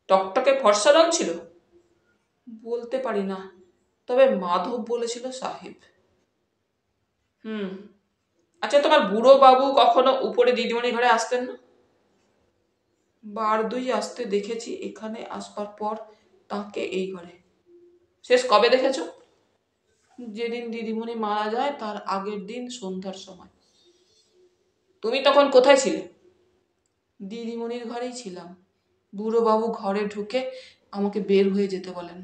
টকটকে ফর্সা রং ছিল? বলতে পারি না, তবে মাধব বলেছিল সাহেব। আচ্ছা, তোমার বুড়ো বাবু কখনো উপরে দিদিমণি ঘরে আসতেন না? বার দুই আসতে দেখেছি এখানে আসবার পর তাকে এই ঘরে। শেষ কবে দেখেছো? যেদিন দিদিমণি মারা যায় তার আগের দিন সন্ধ্যার সময়। তুমি তখন কোথায় ছিলে? দিদিমণির ঘরেই ছিলাম। বুড়ো বাবু ঘরে ঢুকে আমাকে বের হয়ে যেতে বলেন।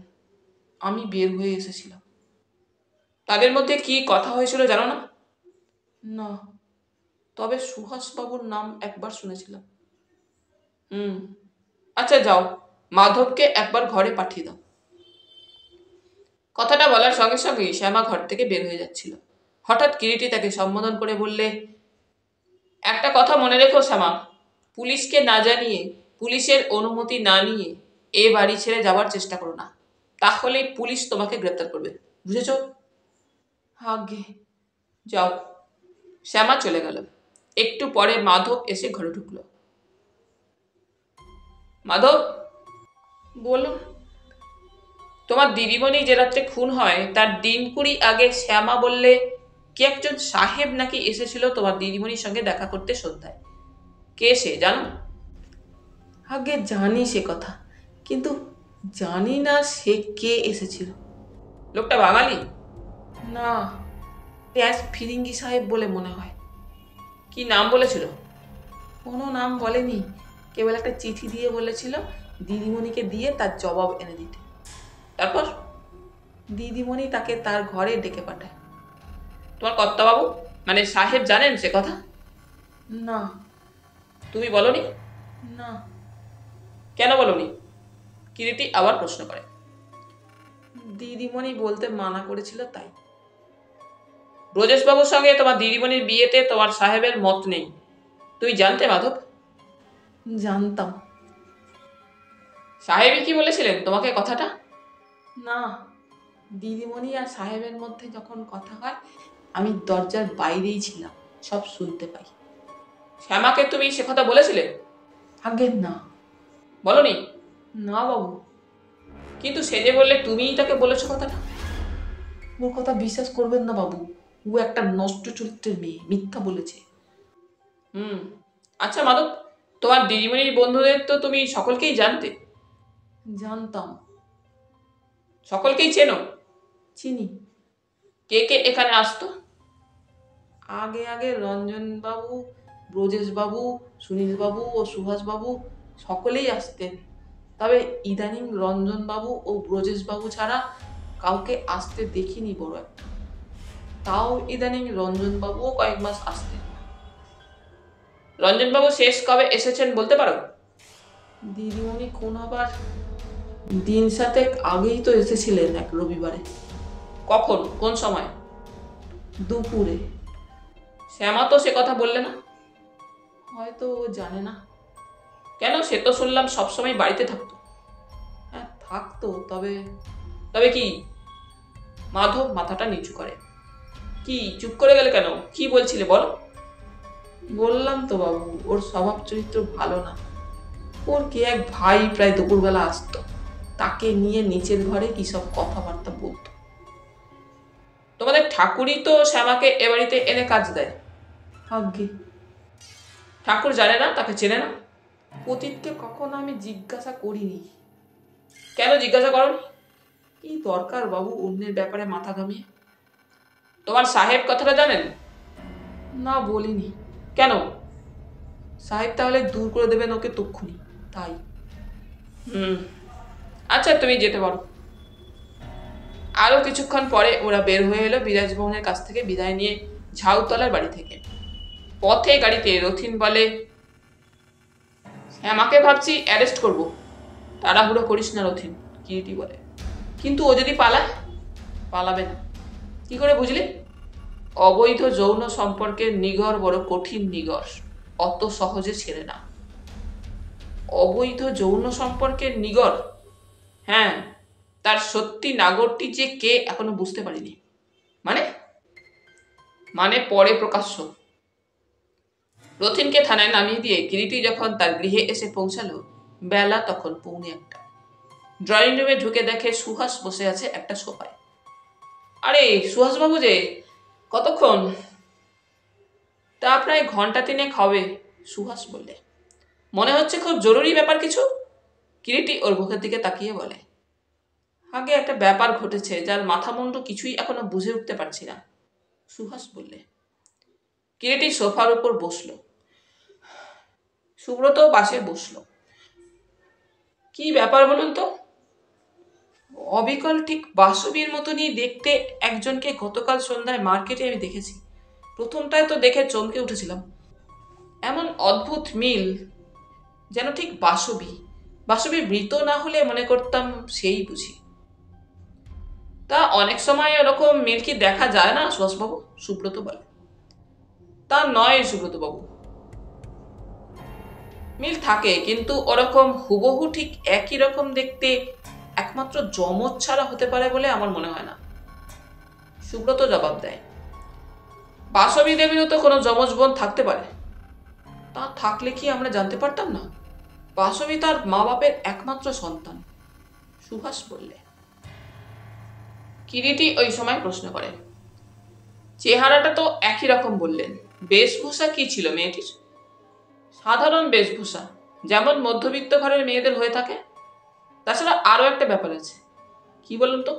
আমি বের হয়ে এসেছিলাম। তাদের মধ্যে কি কথা হয়েছিল জানো না? না, তবে সুহাসবাবুর নাম একবার শুনেছিলাম। আচ্ছা যাও, মাধবকে একবার ঘরে পাঠিয়ে দাও। কথাটা বলার সঙ্গে সঙ্গেই শ্যামা ঘর থেকে বের হয়ে যাচ্ছিল। হঠাৎ কিরিটি তাকে সম্বোধন করে বললে, একটা কথা মনে রেখো শ্যামা, পুলিশকে না জানিয়ে, পুলিশের অনুমতি না নিয়ে এ বাড়ি ছেড়ে যাওয়ার চেষ্টা করো না, তাহলে পুলিশ তোমাকে গ্রেপ্তার করবে, বুঝেছ? আগে যাও। শ্যামা চলে গেল। একটু পরে মাধব এসে ঘরে ঢুকলো। মাধব, বলুন। তোমার দিদিমণি যে রাত্রে খুন হয় তার দিন কুড়ি আগে শ্যামা বললে কি একজন সাহেব নাকি এসেছিল তোমার দিদিমণির সঙ্গে দেখা করতে সন্ধ্যায়। কে সে জানো? আগে জানি সে কথা, কিন্তু জানি না সে কে এসেছিল। লোকটা বাঙালি? না, প্যাস ফিরিঙ্গি সাহেব বলে মনে হয়। কি নাম বলেছিল? কোনো নাম বলেনি, কেবল একটা চিঠি দিয়ে বলেছিল দিদিমণিকে দিয়ে তার জবাব এনে দিতে। তারপর দিদিমণি তাকে তার ঘরে ডেকে পাঠায়। তোমার কর্তাবাবু মানে সাহেব জানেন সে কথা? না। তুমি বলনি? না। কেন বলনি? কিরিটি আবার প্রশ্ন করে। দিদিমণি বলতে মানা করেছিল তাই। ব্রজেশবাবুর সঙ্গে তোমার দিদিমণির বিয়েতে তোমার সাহেবের মত নেই, তুমি জানতে মাধব? জানতাম। সাহেবই কি বলেছিলেন তোমাকে কথাটা? না, দিদিমণি আর সাহেবের মধ্যে যখন কথা হয় আমি দরজার বাইরেই ছিলাম, সব শুনতে পাই। শ্যামাকে তুমি সে কথা বলেছিলে? আগে না। বলনি? না বাবু। কিন্তু সে যে বললে তুমিই তাকে বলেছো কথাটা। ওর কথা বিশ্বাস করবেন না বাবু, ও একটা নষ্ট চরিত্রের মেয়ে, মিথ্যা বলেছে। আচ্ছা মাধব, তোমার দিদিমণির বন্ধুদের তো তুমি সকলকেই জানতে? জানতাম। সকলকেই চেনো? চিনি। কে কে এখানে আসতো? আগে আগে রঞ্জনবাবু, ব্রজেশবাবু, সুনীলবাবু ও সুভাষবাবু সকলেই আসতেন, তবে ইদানিং রঞ্জনবাবু ও ব্রজেশবাবু ছাড়া কাউকে আসতে দেখিনি বড় একটা। তাও ইদানিং রঞ্জনবাবুও কয়েক মাস আসতেন। রঞ্জনবাবু শেষ কবে এসেছেন বলতে পারো? দিদিমণি খুন হবার দিন সাতেক আগেই তো এসেছিলেন, এক রবিবারে। কখন, কোন সময়? দুপুরে। শ্যামা তো সে কথা বললে না। হয়তো ও জানে না। কেন, সে তো শুনলাম সবসময় বাড়িতে থাকতো। হ্যাঁ থাকতো, তবে তবে কি? মাধব মাথাটা নিচু করে। কি চুপ করে গেলে কেন, কি বলছিলে বলো? বললাম তো বাবু, ওর স্বভাব চরিত্র ভালো না। ওর কে এক ভাই প্রায় দুপুরবেলা আসতো, তাকে নিয়ে নিচের ঘরে কি সব কথাবার্তা বলতো। তোমাদের ঠাকুরই তো শ্যামাকে এ বাড়িতে এনে কাজ দেয়। আজ্ঞে। ঠাকুর জানে না, তাকে চেনে না? পতিতকে কখনো আমি জিজ্ঞাসা করিনি। কেন জিজ্ঞাসা করনি? কি দরকার বাবু অন্যের ব্যাপারে মাথা ঘামিয়ে? তোমার সাহেব কথাটা জানেন? না, বলিনি। কেন? সাহেব তাহলে দূর করে দেবেন ওকে তক্ষুনি, তাই। আচ্ছা তুমি যেতে পারো। আরো কিছুক্ষণ পরে ওরা বের হয়ে এলো বিরাজমোহনের কাছ থেকে বিদায় নিয়ে ঝাউতলার বাড়ি থেকে। পথে গাড়িতে রথিন বলে, শ্যামাকে ভাবছি অ্যারেস্ট করব। তাড়াহুড়ো করিস না রথিন, কিরিটি বলে। কিন্তু ও যদি পালায়? পালাবে না। কি করে বুঝলি? অবৈধ যৌন সম্পর্কের নিগড় বড় কঠিন নিগড়, অত সহজে ছেড়ে না। অবৈধ যৌন সম্পর্কের নিগড়? হ্যাঁ, তার সত্যি নাগরটি যে কে এখনো বুঝতে পারিনি। মানে? মানে পরে প্রকাশ্য। রথিনকে থানায় নামিয়ে দিয়ে কিরিটি যখন তার গৃহে এসে পৌঁছালো, বেলা তখন 1:45। ড্রয়িং রুমে ঢুকে দেখে সুহাস বসে আছে একটা সোফায়। আরে সুহাসবাবু যে, কতক্ষণ? তা প্রায় ঘন্টা 3 হবে, সুহাস বললে। মনে হচ্ছে খুব জরুরি ব্যাপার কিছু? কিরিটি ওর মুখের দিকে তাকিয়ে বলে। আগে একটা ব্যাপার ঘটেছে যার মাথা মুন্ডু কিছুই এখনো বুঝে উঠতে পারছি না, সুহাস বললে। কিরিটি সোফার উপর বসলো, সুব্রত পাশে বসলো। কি ব্যাপার বলুন তো? অবিকল ঠিক বাসবীর মতনই দেখতে একজনকে গতকাল সন্ধ্যায় মার্কেটে আমি দেখেছি। প্রথমটায় তো দেখে চমকে উঠেছিলাম। এমন অদ্ভুত মিল, যেন ঠিক বাসবী। বাসবী মৃত না হলে মনে করতাম সেই বুঝি। তা অনেক সময় এরকম মিল কি দেখা যায় না সুহাসবাবু? সুব্রত বলে। তা নয় সুব্রতবাবু, মিল থাকে, কিন্তু ওরকম হুবহু ঠিক একই রকম দেখতে একমাত্র যমজ ছাড়া হতে পারে বলে আমার মনে হয় না, সুব্রত জবাব দেয়। বাসবী দেবীরও তো কোনো যমজ বোন থাকতে পারে। তা থাকলে কি আমরা জানতে পারতাম না? বাসবী তার মা বাপের একমাত্র সন্তান, সুহাস বললে। কিরিটি ওই সময় প্রশ্ন করে। চেহারাটা তো একই রকম বললেন, বেশভূষা কি ছিল মেয়েটির? সাধারণ বেশভূষা, যেমন মধ্যবিত্ত ঘরের মেয়েদের হয়ে থাকে। তাছাড়া আরও একটা ব্যাপার আছে। কি বলুন তো?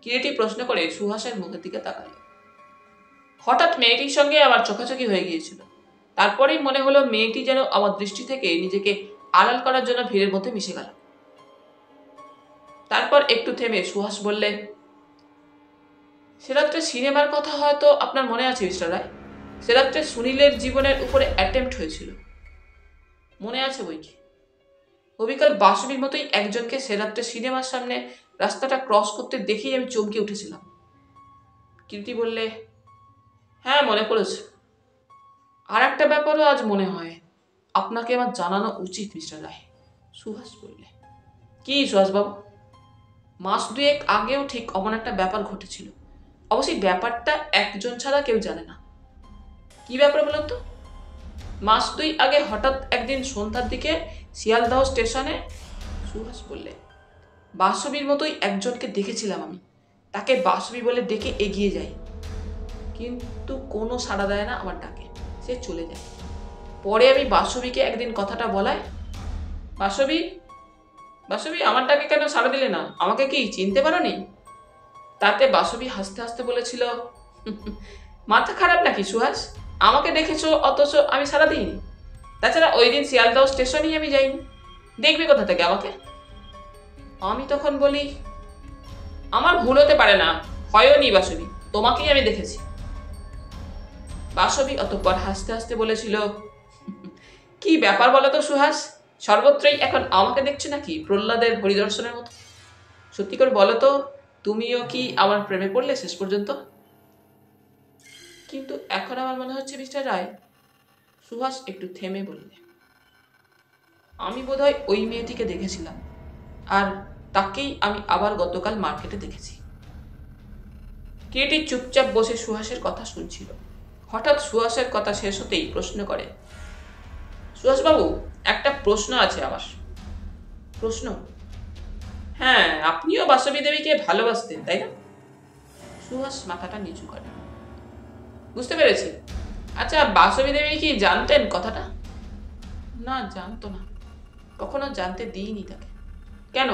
কিরিটি প্রশ্ন করে সুহাসের মুখের দিকে তাকালো। হঠাৎ মেয়েটির সঙ্গে আমার চোখাচোখি হয়ে গিয়েছিল। তারপরেই মনে হলো মেয়েটি যেন আমার দৃষ্টি থেকে নিজেকে আড়াল করার জন্য ভিড়ের মধ্যে মিশে গেল। তারপর একটু থেমে সুহাস বললে, সে রাত্রে সিনেমার কথা হয়তো আপনার মনে আছে মিস্টার রায়? সে রাত্রে সুনীলের জীবনের উপরে অ্যাটেম্প্ট হয়েছিল, মনে আছে বই কি? অবিকাল বাসবীর মতোই একজনকে সে রাত্রে সিনেমার সামনে রাস্তাটা ক্রস করতে দেখেই আমি চমকে উঠেছিলাম। কীর্তি বললে, হ্যাঁ মনে পড়েছে। আর একটা ব্যাপারও আজ মনে হয় আপনাকে আমার জানানো উচিত মিস্টার রায়, সুহাস বললে। কি সুহাসবাবু? মাস 2 আগেও ঠিক অমন একটা ব্যাপার ঘটেছিল। অবশ্যই ব্যাপারটা একজন ছাড়া কেউ জানে না। কি ব্যাপার বলুন তো? মাস 2 আগে হঠাৎ একদিন সন্ধ্যার দিকে শিয়ালদহ স্টেশনে, সুহাস বললে, বাসবীর মতোই একজনকে দেখেছিলাম আমি। তাকে বাসবী বলে ডেকে এগিয়ে যাই, কিন্তু কোনো সাড়া দেয় না আমার ডাকে, সে চলে যায়। পরে আমি বাসবীকে একদিন কথাটা বলাই, বাসবী, বাসবী আমার ডাকে কেন সাড়া দিলে না? আমাকে কি চিনতে পারোনি? তাতে বাসবী হাসতে হাসতে বলেছিল, মাথা খারাপ নাকি সুহাস? আমাকে দেখেছো অথচ আমি সাড়া দিইনি? তাছাড়া ওই দিন শিয়ালদহ স্টেশনেই আমি যাইনি, দেখবে কোথা থেকে আমাকে? আমি তখন বলি, আমার ভুল হতে পারে না, হয়নি বাসবী, তোমাকেই আমি দেখেছি। বাসবী অতঃপর হাসতে হাসতে বলেছিল, কি ব্যাপার বলো তো সুহাস? সর্বত্রই এখন আমাকে দেখছো নাকি প্রহ্লাদের হরিদর্শনের মতো? সত্যি করে বলো তো, তুমিও কি আমার প্রেমে পড়লে শেষ পর্যন্ত? কিন্তু এখন আমার মনে হচ্ছে মিস্টার রায়, সুহাস একটু থেমে বললে, আমি বোধহয় ওই মেয়েটিকে দেখেছিলাম, আর তাকেই আমি আবার গতকাল মার্কেটে দেখেছি। কিরিটি চুপচাপ বসে সুহাসের কথা শুনছিল। হঠাৎ সুহাসের কথা শেষ হতেই প্রশ্ন করে, সুহাসবাবু, একটা প্রশ্ন আছে আমার। প্রশ্ন? হ্যাঁ, আপনিও বাসবী দেবীকে ভালোবাসতেন তাই না? সুহাস মাথাটা নিচু করে। বুঝতে পেরেছি। আচ্ছা, বাসবী দেবী কি জানতেন কথাটা? না, জানতো না, কখনো জানতে দিইনি তাকে। কেন?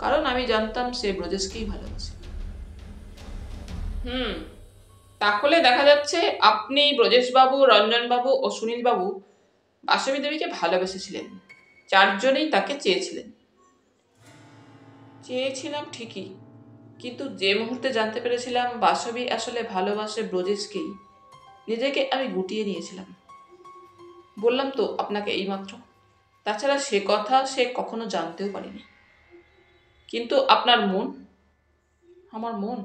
কারণ আমি জানতাম সে ব্রজেশকেই ভালোবাসে। তাহলে দেখা যাচ্ছে আপনি, ব্রজেশবাবু, রঞ্জনবাবু ও সুনীলবাবু বাসবী দেবীকে ভালোবেসেছিলেন। 4 জনেই তাকে চেয়েছিলেন। চেয়েছিলাম ঠিকই, কিন্তু যে মুহূর্তে জানতে পেরেছিলাম বাসবী আসলে ভালোবাসে ব্রজেশকেই, নিজেকে আমি গুটিয়ে নিয়েছিলাম। বললাম তো আপনাকে এইমাত্র। তাছাড়া সে কথা সে কখনো জানতেও পারেনি। কিন্তু আপনার মন? আমার মন?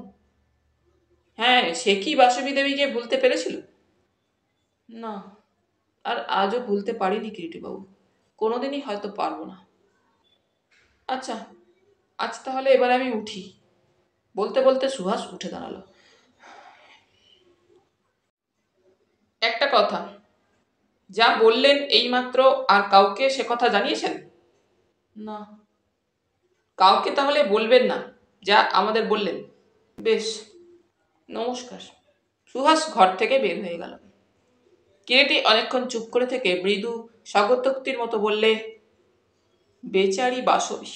হ্যাঁ, সে কি বাসবী দেবীকে ভুলতে পেরেছিল? না, আর আজও ভুলতে পারিনি কিরিটিবাবু, কোনোদিনই হয়তো পারবো না। আচ্ছা, আজ তাহলে এবার আমি উঠি। বলতে বলতে সুহাস উঠে দাঁড়ালো। একটা কথা, যা বললেন এইমাত্র আর কাউকে সে কথা জানিয়েছেন? না। কাউকে তাহলে বলবেন না যা আমাদের বললেন। বেশ, নমস্কার। সুহাস ঘর থেকে বের হয়ে গেল। কিরিটি অনেকক্ষণ চুপ করে থেকে মৃদু স্বাগতোক্তির মতো বললে, বেচারি বাসবী।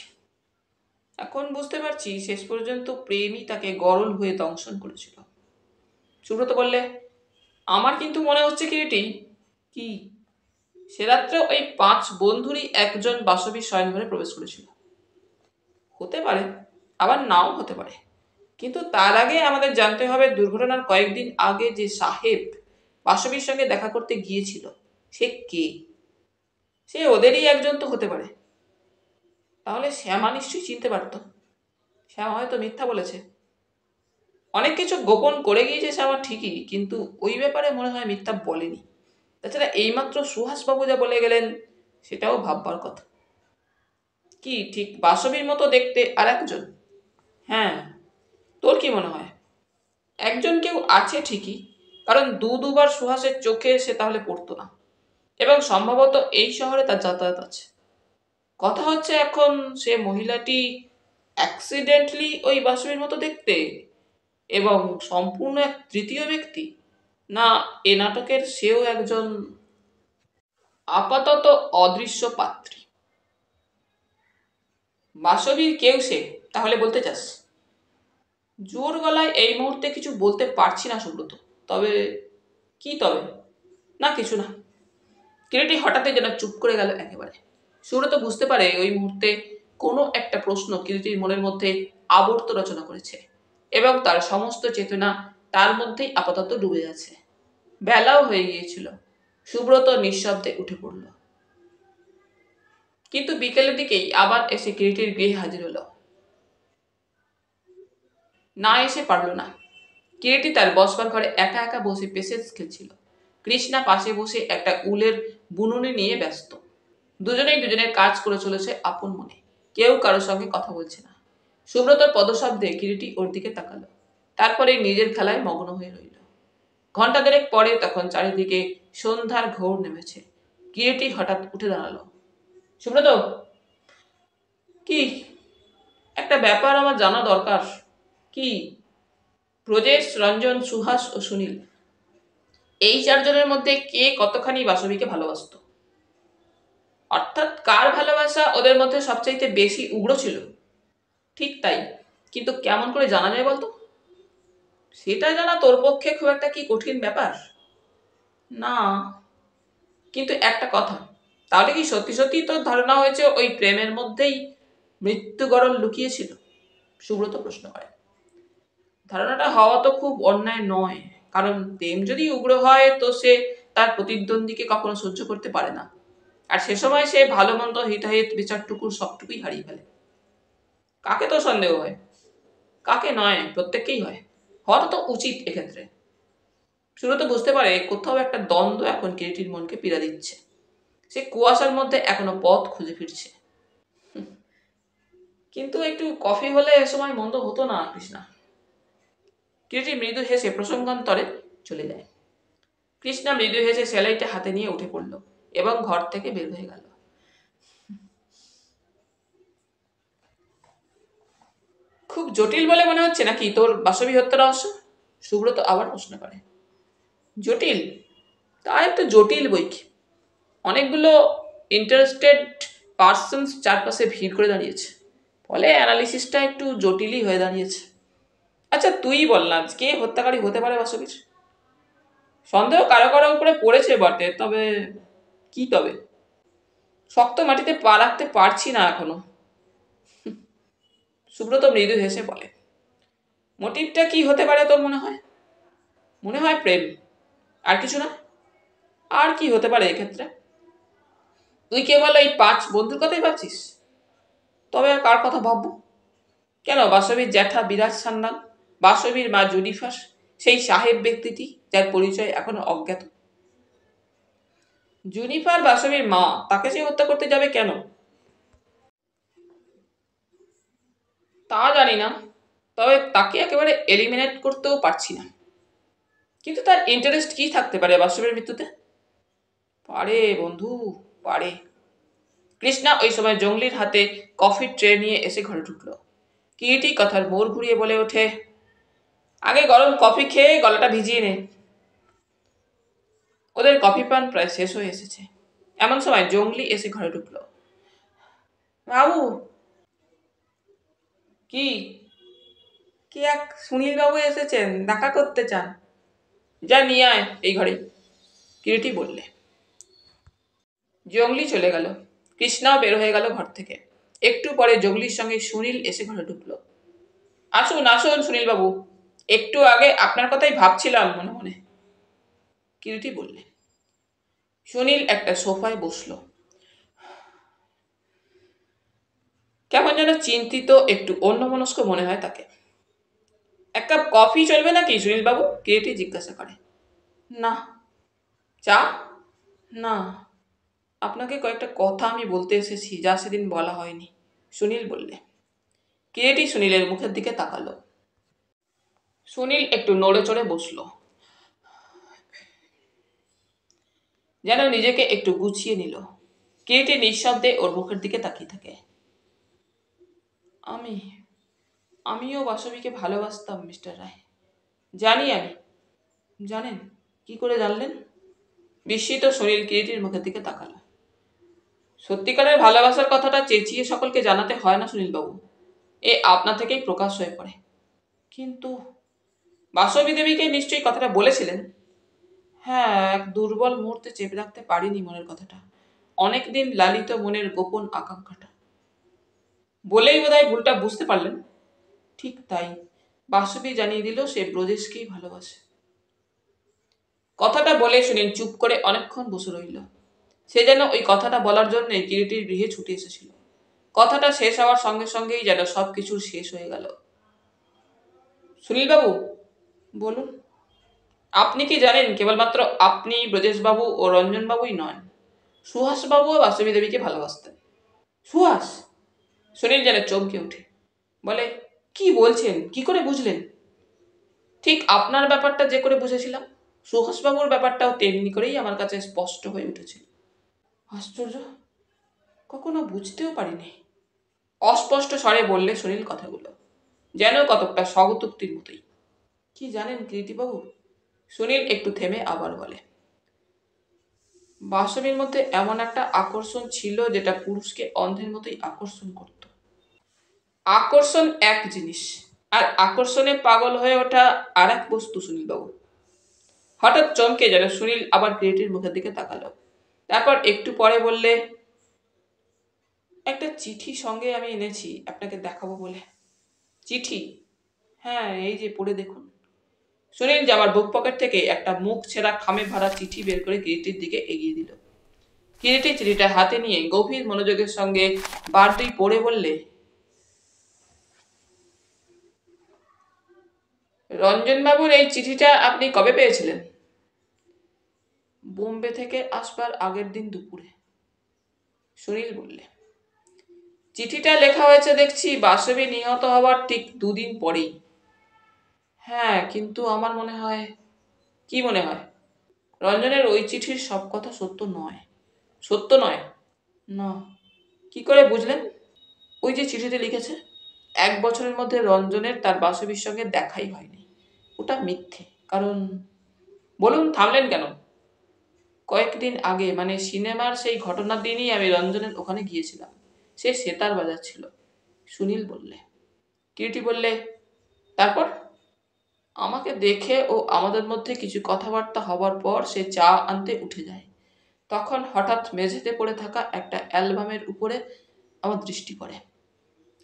এখন বুঝতে পারছি শেষ পর্যন্ত প্রেমই তাকে গরল হয়ে দংশন করেছিল। সুব্রত বললে, আমার কিন্তু মনে হচ্ছে কিরিটি। কি? সে রাত্রে ওই 5 বন্ধুরই একজন বাসবীর শয়নঘরে প্রবেশ করেছিল। হতে পারে, আবার নাও হতে পারে, কিন্তু তার আগে আমাদের জানতে হবে দুর্ঘটনার কয়েকদিন আগে যে সাহেব বাসবীর সঙ্গে দেখা করতে গিয়েছিল সে কে? সে ওদেরই একজন তো হতে পারে। তাহলে শ্যামা নিশ্চয়ই চিনতে পারত। শ্যামা হয়তো মিথ্যা বলেছে। অনেক কিছু গোপন করে গিয়েছে শ্যামা ঠিকই, কিন্তু ওই ব্যাপারে মনে হয় মিথ্যা বলেনি। তাছাড়া এইমাত্র সুহাসবাবু যা বলে গেলেন সেটাও ভাববার কথা। কি ঠিক বাসবীর মতো দেখতে আর একজন? হ্যাঁ, তোর কি মনে হয়? একজন কেউ আছে ঠিকই, কারণ দুবার সুহাসের চোখে সে তাহলে পড়তো না, এবং সম্ভবত এই শহরে তার যাতায়াত আছে। কথা হচ্ছে এখন সে মহিলাটি অ্যাক্সিডেন্টলি ওই বাসবীর মতো দেখতে এবং সম্পূর্ণ এক তৃতীয় ব্যক্তি, না এ নাটকের সেও একজন আপাতত অদৃশ্য পাত্রী। বাসবীর কেউ সে তাহলে বলতে চাস? জোর গলায় এই মুহূর্তে কিছু বলতে পারছি না সুব্রত। তবে কি তবে? না কিছু না। কিরিটি হঠাৎই যেন চুপ করে গেল একেবারে। সুব্রত বুঝতে পারে ওই মুহূর্তে কোনো একটা প্রশ্ন কিরিটির মনের মধ্যে আবর্ত রচনা করেছে এবং তার সমস্ত চেতনা তার মধ্যেই আপাতত ডুবে আছে। বেলাও হয়ে গিয়েছিল। সুব্রত নিঃশব্দে উঠে পড়ল, কিন্তু বিকেলের দিকেই আবার এসে কিরিটির গৃহে হাজির হলো। না এসে পারল না। কিরিটি তার বসবার ঘরে একা একা বসে পেসেজ খেলছিল। কৃষ্ণা পাশে বসে একটা উলের বুননি নিয়ে ব্যস্ত। দুজনেই দুজনের কাজ করে চলেছে আপন মনে, কেউ কারোর সঙ্গে কথা বলছে না। সুব্রতর পদশব্দে কিরিটি ওর দিকে তাকালো, তারপরে নিজের খেলায় মগ্ন হয়ে রইল। ঘন্টা দেড়েক পরে তখন চারিদিকে সন্ধ্যার ঘোর নেমেছে। কিরিটি হঠাৎ উঠে দাঁড়ালো। সুব্রত, কি? একটা ব্যাপার আমার জানা দরকার। কি? ব্রজেশ, রঞ্জন, সুহাস ও সুনীল, এই 4 জনের মধ্যে কে কতখানি বাসবীকে ভালোবাসতো? অর্থাৎ কার ভালোবাসা ওদের মধ্যে সবচাইতে বেশি উগ্র ছিল? ঠিক তাই, কিন্তু কেমন করে জানা যায় বলতো? সেটা জানা তোর পক্ষে খুব একটা কি কঠিন ব্যাপার? না, কিন্তু একটা কথা, তাহলে কি সত্যি সত্যি তোর ধারণা হয়েছে ওই প্রেমের মধ্যেই মৃত্যুগরল লুকিয়েছিল? সুব্রত প্রশ্ন করে। ধারণাটা হওয়া তো খুব অন্যায় নয়, কারণ প্রেম যদি উগ্র হয় তো সে তার প্রতিদ্বন্দ্বীকে কখনো সহ্য করতে পারে না, আর সে সময় সে ভালো মন্দ হিতাহিত বিচারটুকুর সবটুকুই হারিয়ে ফেলে। কাকে তো সন্দেহ হয়? কাকে নয়, প্রত্যেককেই হয়। হওয়াটা তো উচিত এক্ষেত্রে। শুরু তো বুঝতে পারে কোথাও একটা দ্বন্দ্ব এখন কিরিটির মনকে পীড়া দিচ্ছে। সে কুয়াশার মধ্যে এখনো পথ খুঁজে ফিরছে। কিন্তু একটু কফি হলে এ সময় মন্দ হতো না কৃষ্ণা। কিরিটি মৃদু হেসে প্রসঙ্গান্তরে চলে যায়। কৃষ্ণা মৃদু হেসে সেলাইটা হাতে নিয়ে উঠে পড়ল এবং ঘর থেকে বের হয়ে গেল। খুব জটিল বলে মনে হচ্ছে নাকি তোর বাসবী হত্যা রহস্য? সুব্রত আবার প্রশ্ন করে। জটিল? তা একটু জটিল বই কি। অনেকগুলো ইন্টারেস্টেড পার্সনস চারপাশে ভিড় করে দাঁড়িয়েছে, ফলে অ্যানালিসিসটা একটু জটিলই হয়ে দাঁড়িয়েছে। আচ্ছা তুই বল না, কে হত্যাকারী হতে পারে বাসবীর? সন্দেহ কারো কারো উপরে পড়েছে বটে, তবে কি তবে? শক্ত মাটিতে পা রাখতে পারছি না এখনো। সুব্রত মৃদু হেসে বলে, মোটিভটা কি হতে পারে তোর মনে হয়? মনে হয় প্রেম, আর কিছু না। আর কি হতে পারে এক্ষেত্রে? তুই কেবল এই 5 বন্ধুর কথাই ভাবছিস? তবে আর কার কথা ভাববো? কেন, বাসবীর জ্যাঠা বিরাজ সান্যাল, বাসবীর মা জুনিফার, সেই সাহেব ব্যক্তিটি যার পরিচয় এখনো অজ্ঞাত। জুনিফার বাসবীর মা, তাকে সে হত্যা করতে যাবে কেন? তা জানি না, তবে তাকে একেবারে এলিমিনেট করতেও পারছি না। কিন্তু তার ইন্টারেস্ট কি থাকতে পারে বাসবীর মৃত্যুতে? পারে বন্ধু, পারে। কৃষ্ণা ওই সময় জঙ্গলির হাতে কফির ট্রে নিয়ে এসে ঘরে ঢুকলো। কিরিটি কথার মোড় ঘুরিয়ে বলে ওঠে, আগে গরম কফি খেয়ে গলাটা ভিজিয়ে নে। ওদের কফি পান প্রায় শেষ হয়ে এসেছে। এমন সময় জঙ্গলি এসে ঘরে ঢুকলো। বাবু, কি? কি এক সুনীল বাবু এসেছেন, দেখা করতে চান? যা নিয়ে আয় এই ঘরে, কিরিটি বললে। জঙ্গলি চলে গেল। কৃষ্ণাও বের হয়ে গেল ঘর থেকে। একটু পরে জঙ্গলির সঙ্গে সুনীল এসে ঘরে ঢুকলো। আসুন আসুন সুনীল বাবু, একটু আগে আপনার কথাই ভাবছিলাম মনে মনে, কিরিটি বললে। সুনীল একটা সোফায় বসলো। কেমন যেন চিন্তিত, একটু অন্যমনস্ক মনে হয় তাকে। এক কাপ কফি চলবে নাকি সুনীল বাবু? কিরিটি জিজ্ঞাসা করে। না। চা? না, আপনাকে কয়েকটা কথা আমি বলতে এসেছি, যা সেদিন বলা হয়নি, সুনীল বললে। কিরিটি সুনীলের মুখের দিকে তাকালো। সুনীল একটু নড়ে চড়ে বসলো, যেন নিজেকে একটু গুছিয়ে নিল। কিরিটি নিঃশব্দে ওর মুখের দিকে তাকিয়ে থাকে। আমিও বাসবীকে ভালোবাসতাম মিস্টার রায়। জানি আমি। জানেন? কি করে জানলেন? বিস্মিত সুনীল কিরিটির মুখের দিকে তাকালো। সত্যিকারের ভালোবাসার কথাটা চেঁচিয়ে সকলকে জানাতে হয় না সুনীলবাবু, এ আপনা থেকেই প্রকাশ হয়ে পড়ে। কিন্তু বাসবী দেবীকে নিশ্চয়ই কথাটা বলেছিলেন? হ্যাঁ, এক দুর্বল মুহূর্তে চেপে রাখতে পারিনি মনের কথাটা, অনেকদিন লালিত মনের গোপন আকাঙ্ক্ষাটা। বলেই বোধহয় ভুলটা বুঝতে পারলেন। ঠিক তাই, বাসবী জানিয়ে দিল সে ব্রজেশকেই ভালোবাসে। কথাটা বলে সুনীল চুপ করে অনেকক্ষণ বসে রইল। সে যেন ওই কথাটা বলার জন্যই কিরিটির গৃহে ছুটে এসেছিল। কথাটা শেষ হওয়ার সঙ্গে সঙ্গেই যেন সবকিছুর শেষ হয়ে গেল। সুনীলবাবু, বলুন। আপনি কি জানেন, কেবলমাত্র আপনি, ব্রজেশবাবু ও রঞ্জনবাবুই নন, সুহাসবাবুও বাসবী দেবীকে ভালোবাসতেন। সুহাস? সুনীল যেন চমকে ওঠে, বলে, কি বলছেন, কি করে বুঝলেন? ঠিক আপনার ব্যাপারটা যে করে বুঝেছিলাম, সুহাসবাবুর ব্যাপারটাও তেমনি করেই আমার কাছে স্পষ্ট হয়ে উঠেছিল। আশ্চর্য, কখনো বুঝতেও পারিনি, অস্পষ্ট স্বরে বললে সুনীল কথাগুলো, যেন কতকটা স্বগতোক্তির মতোই। কি জানেন কীর্তিবাবু? সুনীল একটু থেমে আবার বলে, বাসবীর মধ্যে এমন একটা আকর্ষণ ছিল যেটা পুরুষকে অন্ধের মতোই আকর্ষণ করত। আকর্ষণ এক জিনিস, আর আকর্ষণে পাগল হয়ে ওঠা আর এক বস্তু সুনীলবাবু। হঠাৎ চমকে যেন সুনীল আবার কিরিটির মুখের দিকে তাকালো। তারপর একটু পরে বললে, একটা চিঠি সঙ্গে আমি এনেছি আপনাকে দেখাবো বলে। চিঠি? হ্যাঁ, এই যে পড়ে দেখুন। সুনীল জামার বুক পকেট থেকে একটা মুখ ছেঁড়া খামে ভরা চিঠি বের করে কিরিটির দিকে এগিয়ে দিল। কিরিটি চিঠিটা হাতে নিয়ে গভীর মনোযোগের সঙ্গে বার দুই পড়ে বললে, রঞ্জনবাবুর এই চিঠিটা আপনি কবে পেয়েছিলেন? বোম্বে থেকে আসবার আগের দিন দুপুরে, সুনীল বললে। চিঠিটা লেখা হয়েছে দেখছি বাসবী নিহত হবার ঠিক দুদিন পরেই। হ্যাঁ, কিন্তু আমার মনে হয়। কি মনে হয়? রঞ্জনের ওই চিঠির সব কথা সত্য নয়। সত্য নয়? না। কি করে বুঝলেন? ওই যে চিঠিতে লিখেছে, 1 বছরের মধ্যে রঞ্জনের তার বাসবীর সঙ্গে দেখাই হয়নি। ওটা মিথ্যে। কারণ। বলুন, থামলেন কেন? কয়েকদিন আগে, মানে সিনেমার সেই ঘটনার দিনই আমি রঞ্জনের ওখানে গিয়েছিলাম। সে সেতার বাজাচ্ছিল, সুনীল বললে। কিরিটি বললে, তারপর? আমাকে দেখে ও আমাদের মধ্যে কিছু কথাবার্তা হবার পর সে চা আনতে উঠে যায়। তখন হঠাৎ মেঝেতে পড়ে থাকা একটা অ্যালবামের উপরে আমার দৃষ্টি পড়ে।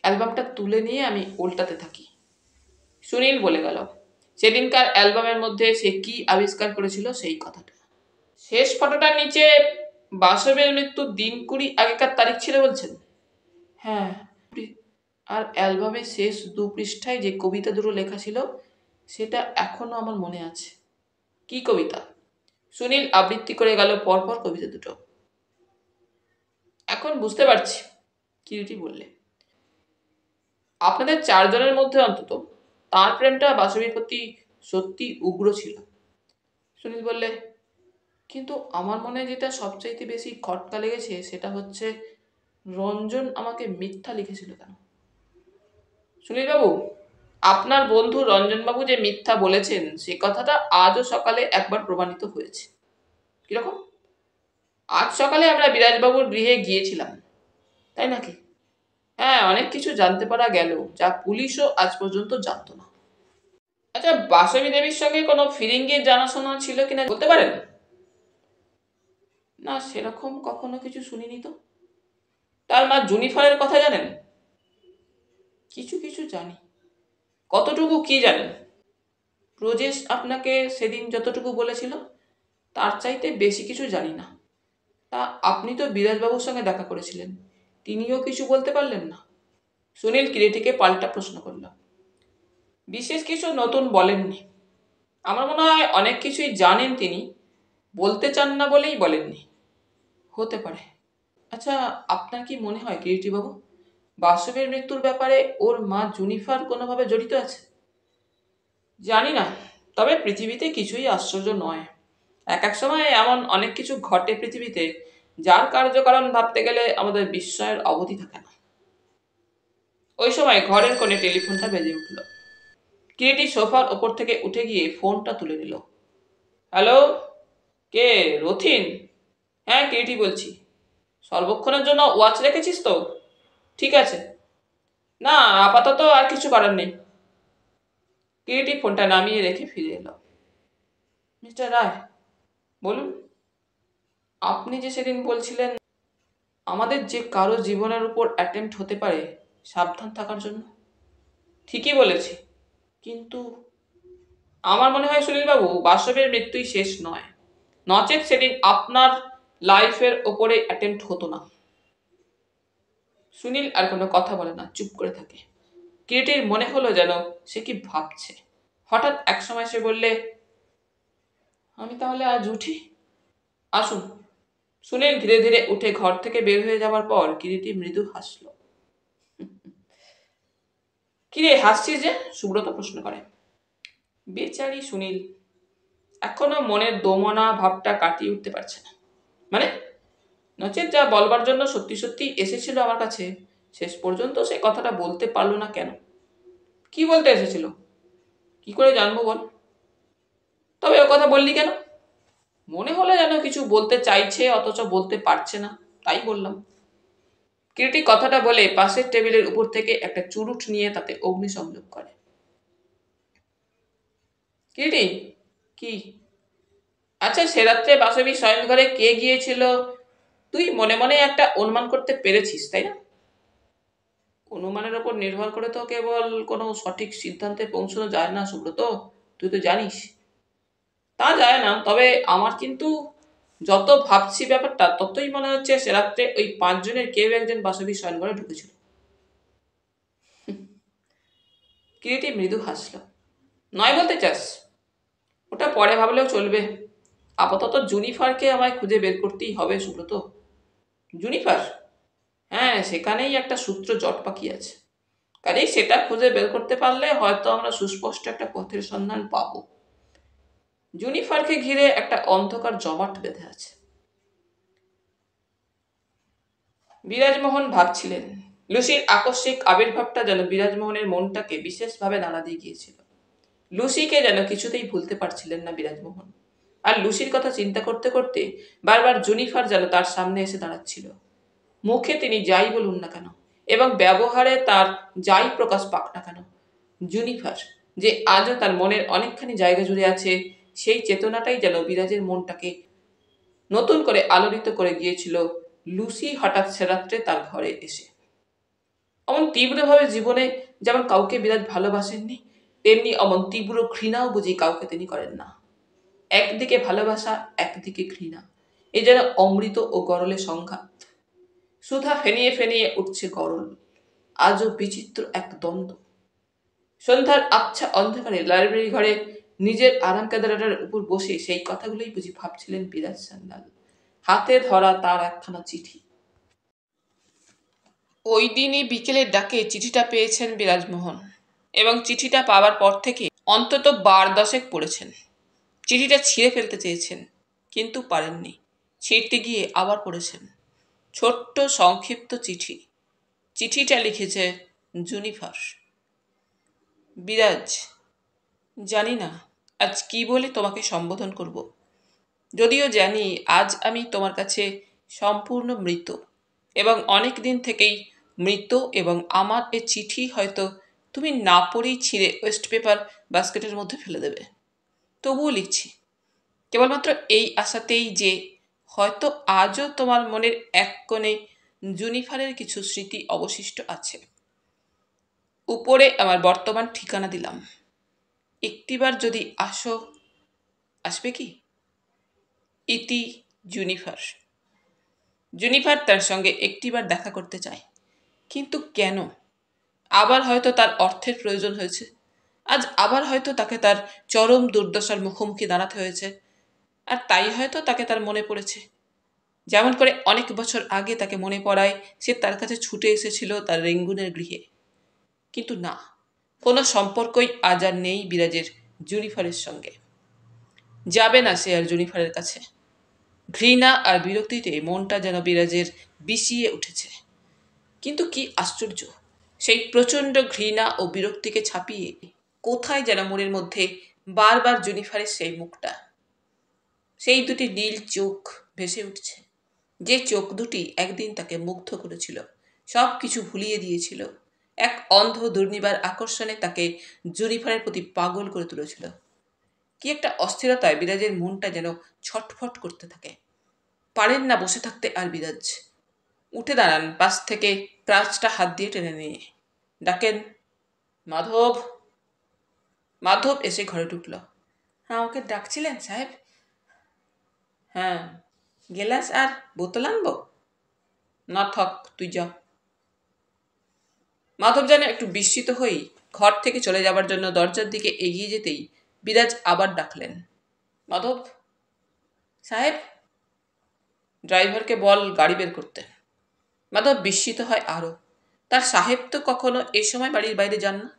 অ্যালবামটা তুলে নিয়ে আমি উল্টাতে থাকি। সুনীল বলে গেল সেদিনকার অ্যালবামের মধ্যে সে কি আবিষ্কার করেছিল সেই কথাটা। শেষ ফটোটার নিচে বাসবের মৃত্যুর দিন 20 আগেকার তারিখ ছিল বলছেন? হ্যাঁ। আর অ্যালবামের শেষ 2 পৃষ্ঠায় যে কবিতা দুটো লেখা ছিল, সেটা এখনো আমার মনে আছে। কি কবিতা? সুনীল আবৃত্তি করে গেল পরপর কবিতা দুটো। এখন বুঝতে পারছি, কিরিটি বললে। আপনাদের 4 জনের মধ্যে অন্তত তার প্রেমটা বাসবীর প্রতি সত্যি উগ্র ছিল। সুনীল বললে, কিন্তু আমার মনে যেটা সবচাইতে বেশি খটকা লেগেছে সেটা হচ্ছে রঞ্জন আমাকে মিথ্যা লিখেছিল কেন। সুনীলবাবু, আপনার বন্ধু রঞ্জনবাবু যে মিথ্যা বলেছেন সে কথাটা আজও সকালে একবার প্রমাণিত হয়েছে। কিরকম? আজ সকালে আমরা বিরাজবাবুর গৃহে গিয়েছিলাম, তাই নাকি? হ্যাঁ, অনেক কিছু জানতে পারা গেল যা পুলিশও আজ পর্যন্ত জানতো না। আচ্ছা, বাসবী দেবীর সঙ্গে কোনো ফিরিঙ্গির জানাশোনা ছিল কিনা বলতে পারেন? না, সেরকম কখনো কিছু শুনিনি তো। তার মা জুনিফারের কথা জানেন? কিছু কিছু জানি। কতটুকু কি জানেন? প্রজেশ আপনাকে সেদিন যতটুকু বলেছিল তার চাইতে বেশি কিছু জানি না। তা আপনি তো বিরাজবাবুর সঙ্গে দেখা করেছিলেন, তিনিও কিছু বলতে পারলেন না? সুনীল কিরিটিকে পাল্টা প্রশ্ন করল। বিশেষ কিছু নতুন বলেননি। আমার মনে হয় অনেক কিছুই জানেন তিনি, বলতে চান না বলেই বলেননি। হতে পারে। আচ্ছা, আপনার কি মনে হয় কিরিটিবাবু, বাসবের মৃত্যুর ব্যাপারে ওর মা জুনিফার কোনোভাবে জড়িত আছে? জানি না, তবে পৃথিবীতে কিছুই আশ্চর্য নয়। এক এক সময় এমন অনেক কিছু ঘটে পৃথিবীতে যার কার্যকারণ ভাবতে গেলে আমাদের বিস্ময়ের অবধি থাকে না। ওই সময় ঘরের কোণে টেলিফোনটা বেজে উঠল। কিরিটি সোফার ওপর থেকে উঠে গিয়ে ফোনটা তুলে নিল। হ্যালো, কে? রথিন? হ্যাঁ, কিরিটি বলছি। সর্বক্ষণের জন্য ওয়াচ রেখেছিস তো? ঠিক আছে। না, আপাতত আর কিছু করার নেই। কিরিটি ফোনটা নামিয়ে রেখে ফিরে এলো। মিস্টার রায়, বলুন। আপনি যে সেদিন বলছিলেন আমাদের যে কারো জীবনের উপর অ্যাটেম্প্ট হতে পারে সাবধান থাকার জন্য। ঠিকই বলেছি, কিন্তু আমার মনে হয় সুনীলবাবু, বাসবের মৃত্যুই শেষ নয়, নচেত সেদিন আপনার লাইফের ওপরে অ্যাটেম্প্ট হতো না। সুনীল আর কোনো কথা বলে না, চুপ করে থাকে। কিরিটির মনে হলো যেন সে কি ভাবছে। হঠাৎ এক সময় সে বললে, আমি তাহলে আজ উঠি? আসুন। সুনীল ধীরে ধীরে উঠে ঘর থেকে বের হয়ে যাওয়ার পর কিরিটি মৃদু হাসল। কিরে হাসছিস যে? সুব্রত প্রশ্ন করে। বেচারি সুনীল এখনো মনের দোমনা ভাবটা কাটিয়ে উঠতে পারছে না। মানে, নচেত যা বলবার জন্য সত্যি সত্যি এসেছিল আমার কাছে, শেষ পর্যন্ত সে কথাটা বলতে পারলো না কেন? কি বলতে এসেছিল? কি করে জানবো বল? তবে ও কথা বললি কেন? মনে হলো যেন কিছু বলতে চাইছে অথচ বলতে পারছে না, তাই বললাম। কিরিটি কথাটা বলে পাশের টেবিলের উপর থেকে একটা চুরুট নিয়ে তাতে অগ্নিসংযোগ করে। কিরিটি, কি? আচ্ছা, সে রাত্রে বাসবী শয়নঘরে কে গিয়েছিল তুই মনে মনে একটা অনুমান করতে পেরেছিস, তাই না? অনুমানের ওপর নির্ভর করে তো কেবল কোনো সঠিক সিদ্ধান্তে পৌঁছানো যায় না সুব্রত, তুই তো জানিস। তা যায় না, তবে আমার কিন্তু যত ভাবছি ব্যাপারটা ততই মনে হচ্ছে সে রাত্রে ওই 5 জনের কেউ একজন বাসবী শয়নঘরে ঢুকেছিল। কিরিটি মৃদু হাসল। নয় বলতে চাস? ওটা পরে ভাবলেও চলবে। আপাতত জুনিফারকে আমায় খুঁজে বের করতেই হবে সুব্রত। জুনিফার? হ্যাঁ, সেখানেই একটা সূত্র জট পাকিয়ে আছে। কাজেই সেটা খুঁজে বের করতে পারলে হয়তো আমরা সুস্পষ্ট একটা পথের সন্ধান পাবো। জুনিফারকে ঘিরে একটা অন্ধকার জমাট বেঁধে আছে। বিরাজমোহন ভাবছিলেন। লুসির আকস্মিক আবির্ভাবটা যেন বিরাজমোহনের মনটাকে বিশেষভাবে নাড়া দিয়ে গিয়েছিল। লুসিকে যেন কিছুতেই ভুলতে পারছিলেন না বিরাজমোহন। আর লুসির কথা চিন্তা করতে করতে বারবার জুনিফার যেন তার সামনে এসে দাঁড়াচ্ছিল। মুখে তিনি যাই বলুন না কেন এবং ব্যবহারে তার যাই প্রকাশ পাক না কেন, জুনিফার যে আজও তার মনের অনেকখানি জায়গা জুড়ে আছে, সেই চেতনাটাই যেন বিরাজের মনটাকে নতুন করে আলোড়িত করে গিয়েছিল লুসি হঠাৎ সে রাত্রে তার ঘরে এসে। অমন তীব্রভাবে জীবনে যেমন কাউকে বিরাজ ভালোবাসেননি, তেমনি অমন তীব্র ঘৃণাও বুঝি কাউকে তিনি করেন না। একদিকে ভালোবাসা, একদিকে ঘৃণা, এই যেন অমৃত ও গরলের সংঘাত। সুধা ফেনিয়ে ফেনিয়ে উঠছে গরল, আজও বিচিত্র এক দ্বন্দ্ব। সন্ধ্যার আবছা অন্ধকারে লাইব্রেরি ঘরে নিজের আরাম কেদারাটার উপর বসে সেই কথাগুলোই বুঝি ভাবছিলেন বিরাজ সান্যাল। হাতে ধরা তার একখানা চিঠি। ওই দিনই বিকেলের ডাকে চিঠিটা পেয়েছেন বিরাজমোহন এবং চিঠিটা পাওয়ার পর থেকে অন্তত বার 10 পড়েছেন। চিঠিটা ছিঁড়ে ফেলতে চেয়েছেন, কিন্তু পারেননি। ছিঁড়তে গিয়ে আবার পড়েছেন। ছোট্ট সংক্ষিপ্ত চিঠি। চিঠিটা লিখেছে জুনিফার। বিরাজ, জানি না আজ কি বলে তোমাকে সম্বোধন করব। যদিও জানি আজ আমি তোমার কাছে সম্পূর্ণ মৃত এবং অনেক দিন থেকেই মৃত, এবং আমার এ চিঠি হয়তো তুমি না পড়েই ছিঁড়ে ওয়েস্ট পেপার বাস্কেটের মধ্যে ফেলে দেবে। তবুও লিখছি, কেবলমাত্র এই আশাতেই যে হয়তো আজও তোমার মনের এক কোণে জুনিফারের কিছু স্মৃতি অবশিষ্ট আছে। উপরে আমার বর্তমান ঠিকানা দিলাম। একটিবার যদি আসো, আসবে কি? ইতি জুনিফার। জুনিফার তার সঙ্গে একটিবার দেখা করতে চায়, কিন্তু কেন? আবার হয়তো তার অর্থের প্রয়োজন হয়েছে। আজ আবার হয়তো তাকে তার চরম দুর্দশার মুখোমুখি দাঁড়াতে হয়েছে, আর তাই হয়তো তাকে তার মনে পড়েছে, যেমন করে অনেক বছর আগে তাকে মনে পড়ায় সে তার কাছে ছুটে এসেছিল তার রেঙ্গুনের গৃহে। কিন্তু না, কোনো সম্পর্কই আজ আর নেই বিরাজের জুনিফারের সঙ্গে। যাবে না সে আর জুনিফারের কাছে। ঘৃণা আর বিরক্তিতে মনটা যেন বিরাজের বিষিয়ে উঠেছে। কিন্তু কি আশ্চর্য, সেই প্রচণ্ড ঘৃণা ও বিরক্তিকে ছাপিয়ে কোথায় যেন মনের মধ্যে বারবার জুনিফারের সেই মুখটা, সেই দুটি নীল চোখ ভেসে উঠছে, যে চোখ দুটি একদিন তাকে মুগ্ধ করেছিল, সব কিছু ভুলিয়ে দিয়েছিল, এক অন্ধ দুর্নিবার আকর্ষণে তাকে জুনিফারের প্রতি পাগল করে তুলেছিল। কি একটা অস্থিরতায় বিরাজের মনটা যেন ছটফট করতে থাকে। পারেন না বসে থাকতে আর বিরাজ। উঠে দাঁড়ান পাশ থেকে ক্রাচটা হাত দিয়ে টেনে নিয়ে। ডাকেন, মাধব। মাধব এসে ঘরে ঢুকল। হ্যাঁ, ওকে ডাকছিলেন সাহেব? হ্যাঁ, গেলাস আর বোতল আনবো? না থাক, তুই যা। মাধব যেন একটু বিস্মিত হয়েই ঘর থেকে চলে যাবার জন্য দরজার দিকে এগিয়ে যেতেই বিরাজ আবার ডাকলেন, মাধব। সাহেব? ড্রাইভারকে বল গাড়ি বের করতে। মাধব বিস্মিত হয় আরও। তার সাহেব তো কখনো এ সময় বাড়ির বাইরে যান না।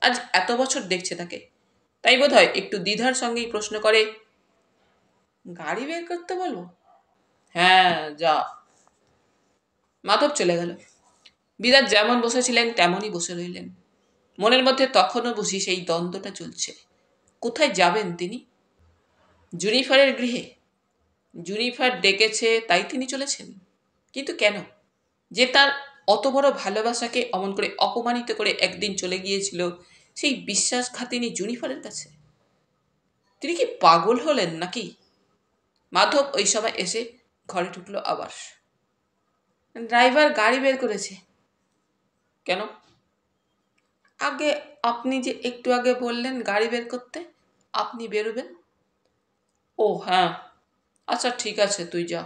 আজ এত বছর দেখছে তাকে, তাই বোধ হয় একটু দ্বিধার সঙ্গেই প্রশ্ন করে, গাড়ি বের করতে বলবো? হ্যাঁ, যা। মাধব চলে গেল। বিরাজ যেমন বসেছিলেন তেমনই বসে রইলেন। মনের মধ্যে তখনও বুঝি সেই দ্বন্দ্বটা চলছে। কোথায় যাবেন তিনি? জুনিফারের গৃহে। জুনিফার ডেকেছে তাই তিনি চলেছেন, কিন্তু কেন? যে তার অত বড় ভালোবাসাকে অমন করে অপমানিত করে একদিন চলে গিয়েছিল সেই বিশ্বাসঘাতিনী জুনিফারের কাছে। তিনি কি পাগল হলেন নাকি? মাধব ওই সময় এসে ঘরে ঢুকলো আবার। ড্রাইভার গাড়ি বের করেছে। কেন? আগে আপনি যে একটু আগে বললেন গাড়ি বের করতে, আপনি বেরোবেন। ও হ্যাঁ, আচ্ছা ঠিক আছে, তুই যা।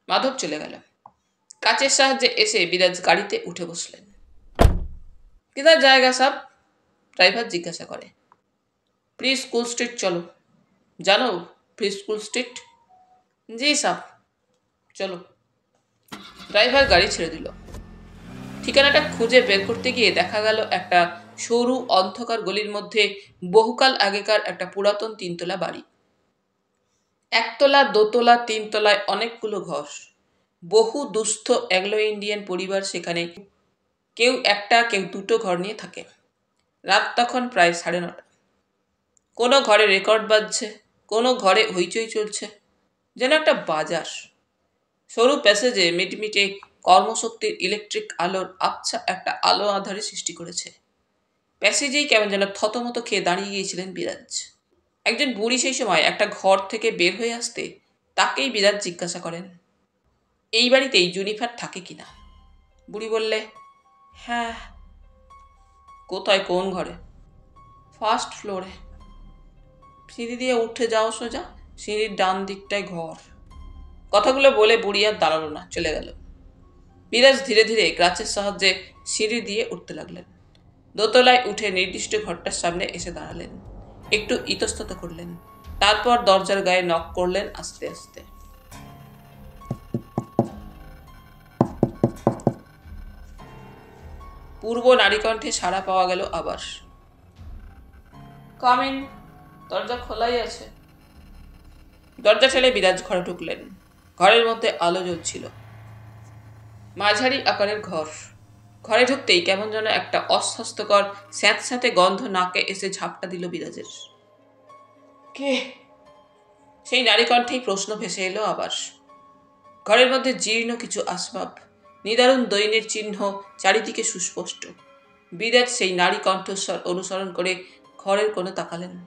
মাধব চলে গেল। কাচের সাহায্যে এসে বিরাজ গাড়িতে উঠে বসলেন। কিধার জায়গা সাব? ড্রাইভার জিজ্ঞাসা করে। প্রি স্কুল স্ট্রিট চলো। জানো প্রি স্কুল স্ট্রিট? জি সাব, চলো। ড্রাইভার গাড়ি ছেড়ে দিল। ঠিকানাটা খুঁজে বের করতে গিয়ে দেখা গেল একটা সরু অন্ধকার গলির মধ্যে বহুকাল আগেকার একটা পুরাতন তিনতলা বাড়ি। একতলা, দোতলা, তিনতলায় অনেকগুলো ঘর। বহু দুস্থ অ্যাংলো ইন্ডিয়ান পরিবার সেখানে কেউ একটা কেউ দুটো ঘর নিয়ে থাকে। রাত তখন প্রায় 9:30। কোনো ঘরে রেকর্ড বাজছে, কোনো ঘরে হইচই চলছে, যেন একটা বাজার। সরু প্যাসেজে মিটমিটে কর্মশক্তির ইলেকট্রিক আলোর আবছা একটা আলো আধারে সৃষ্টি করেছে। প্যাসেজেই কেমন যেন থতমত খেয়ে দাঁড়িয়ে গিয়েছিলেন বিরাজ। একজন বুড়ি সেই সময় একটা ঘর থেকে বের হয়ে আসতে তাকেই বিরাজ জিজ্ঞাসা করেন, এই বাড়িতেই জুনিফার থাকে কিনা? বুড়ি বললে, হ্যাঁ। কোথায়, কোন ঘরে? ফার্স্ট ফ্লোরে। সিঁড়ি দিয়ে উঠে যাও সোজা, সিঁড়ির ডান দিকটায় ঘর। কথাগুলো বলে বুড়ি আর দাঁড়ালো না, চলে গেল। বিরাজ ধীরে ধীরে ক্রাচের সাহায্যে সিঁড়ি দিয়ে উঠতে লাগলেন। দোতলায় উঠে নির্দিষ্ট ঘরটার সামনে এসে দাঁড়ালেন। একটু ইতস্তত করলেন, তারপর দরজার গায়ে নক করলেন আস্তে আস্তে। পূর্ব নারীকণ্ঠে সাড়া পাওয়া গেল আবার। Come in. দরজা খোলাই আছে। দরজা ঠেলে বিরাজ ঘরে ঢুকলেন। ঘরের মধ্যে আলো জ্বলছিল। মাঝারি আকারের ঘর। ঘরে ঢুকতেই কেমন যেন একটা অস্বাস্থ্যকর স্যাঁতস্যাঁতে গন্ধ নাকে এসে ঝাপটা দিল বিরাজের। কে? সেই নারী কণ্ঠেই প্রশ্ন ভেসে এলো আবার। ঘরের মধ্যে জীর্ণ কিছু আসবাব, নিদারুণ দৈন্যের চিহ্ন চারিদিকে সুস্পষ্ট। বিরাজ সেই নারী কণ্ঠস্বর অনুসরণ করে ঘরের কোণে তাকালেন।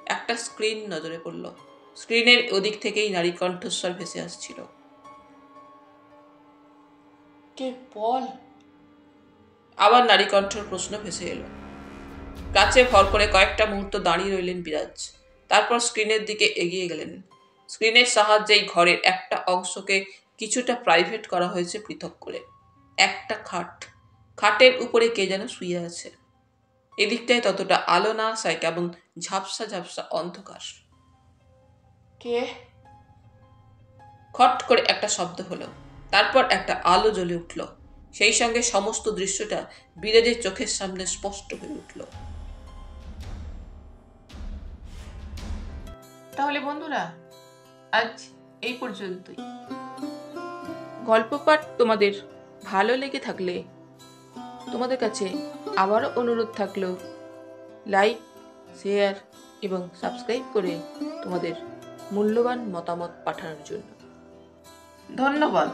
একটা স্ক্রিন নজরে পড়ল। স্ক্রিনের ওদিক থেকেই নারী কণ্ঠস্বর ভেসে আসছিল। কে বল? আবার নারী কণ্ঠের প্রশ্ন ভেসে এলো। গাছে ভর করে কয়েকটা মুহূর্ত দাঁড়িয়ে রইলেন বিরাজ। তারপর স্ক্রিনের দিকে এগিয়ে গেলেন। স্ক্রিনের সাহায্যেই ঘরের একটা অংশকে কিছুটা প্রাইভেট করা হয়েছে পৃথক করে। একটা খাট, খাটের উপরে কে যেন শুয়ে আছে। এদিকটায় ততটা আলো না আসায় কেমন ঝাপসা ঝাপসা অন্ধকার। কে? খট করে একটা শব্দ হলো। তারপর একটা আলো জ্বলে উঠল। সেই সঙ্গে সমস্ত দৃশ্যটা বিরাজের চোখের সামনে স্পষ্ট হয়ে উঠল। তাহলে বন্ধুরা, আজ এই পর্যন্তই। গল্প পাঠ তোমাদের ভালো লেগে থাকলে তোমাদের কাছে আবারও অনুরোধ থাকলো, লাইক, শেয়ার এবং সাবস্ক্রাইব করে তোমাদের মূল্যবান মতামত পাঠানোর জন্য। ধন্যবাদ।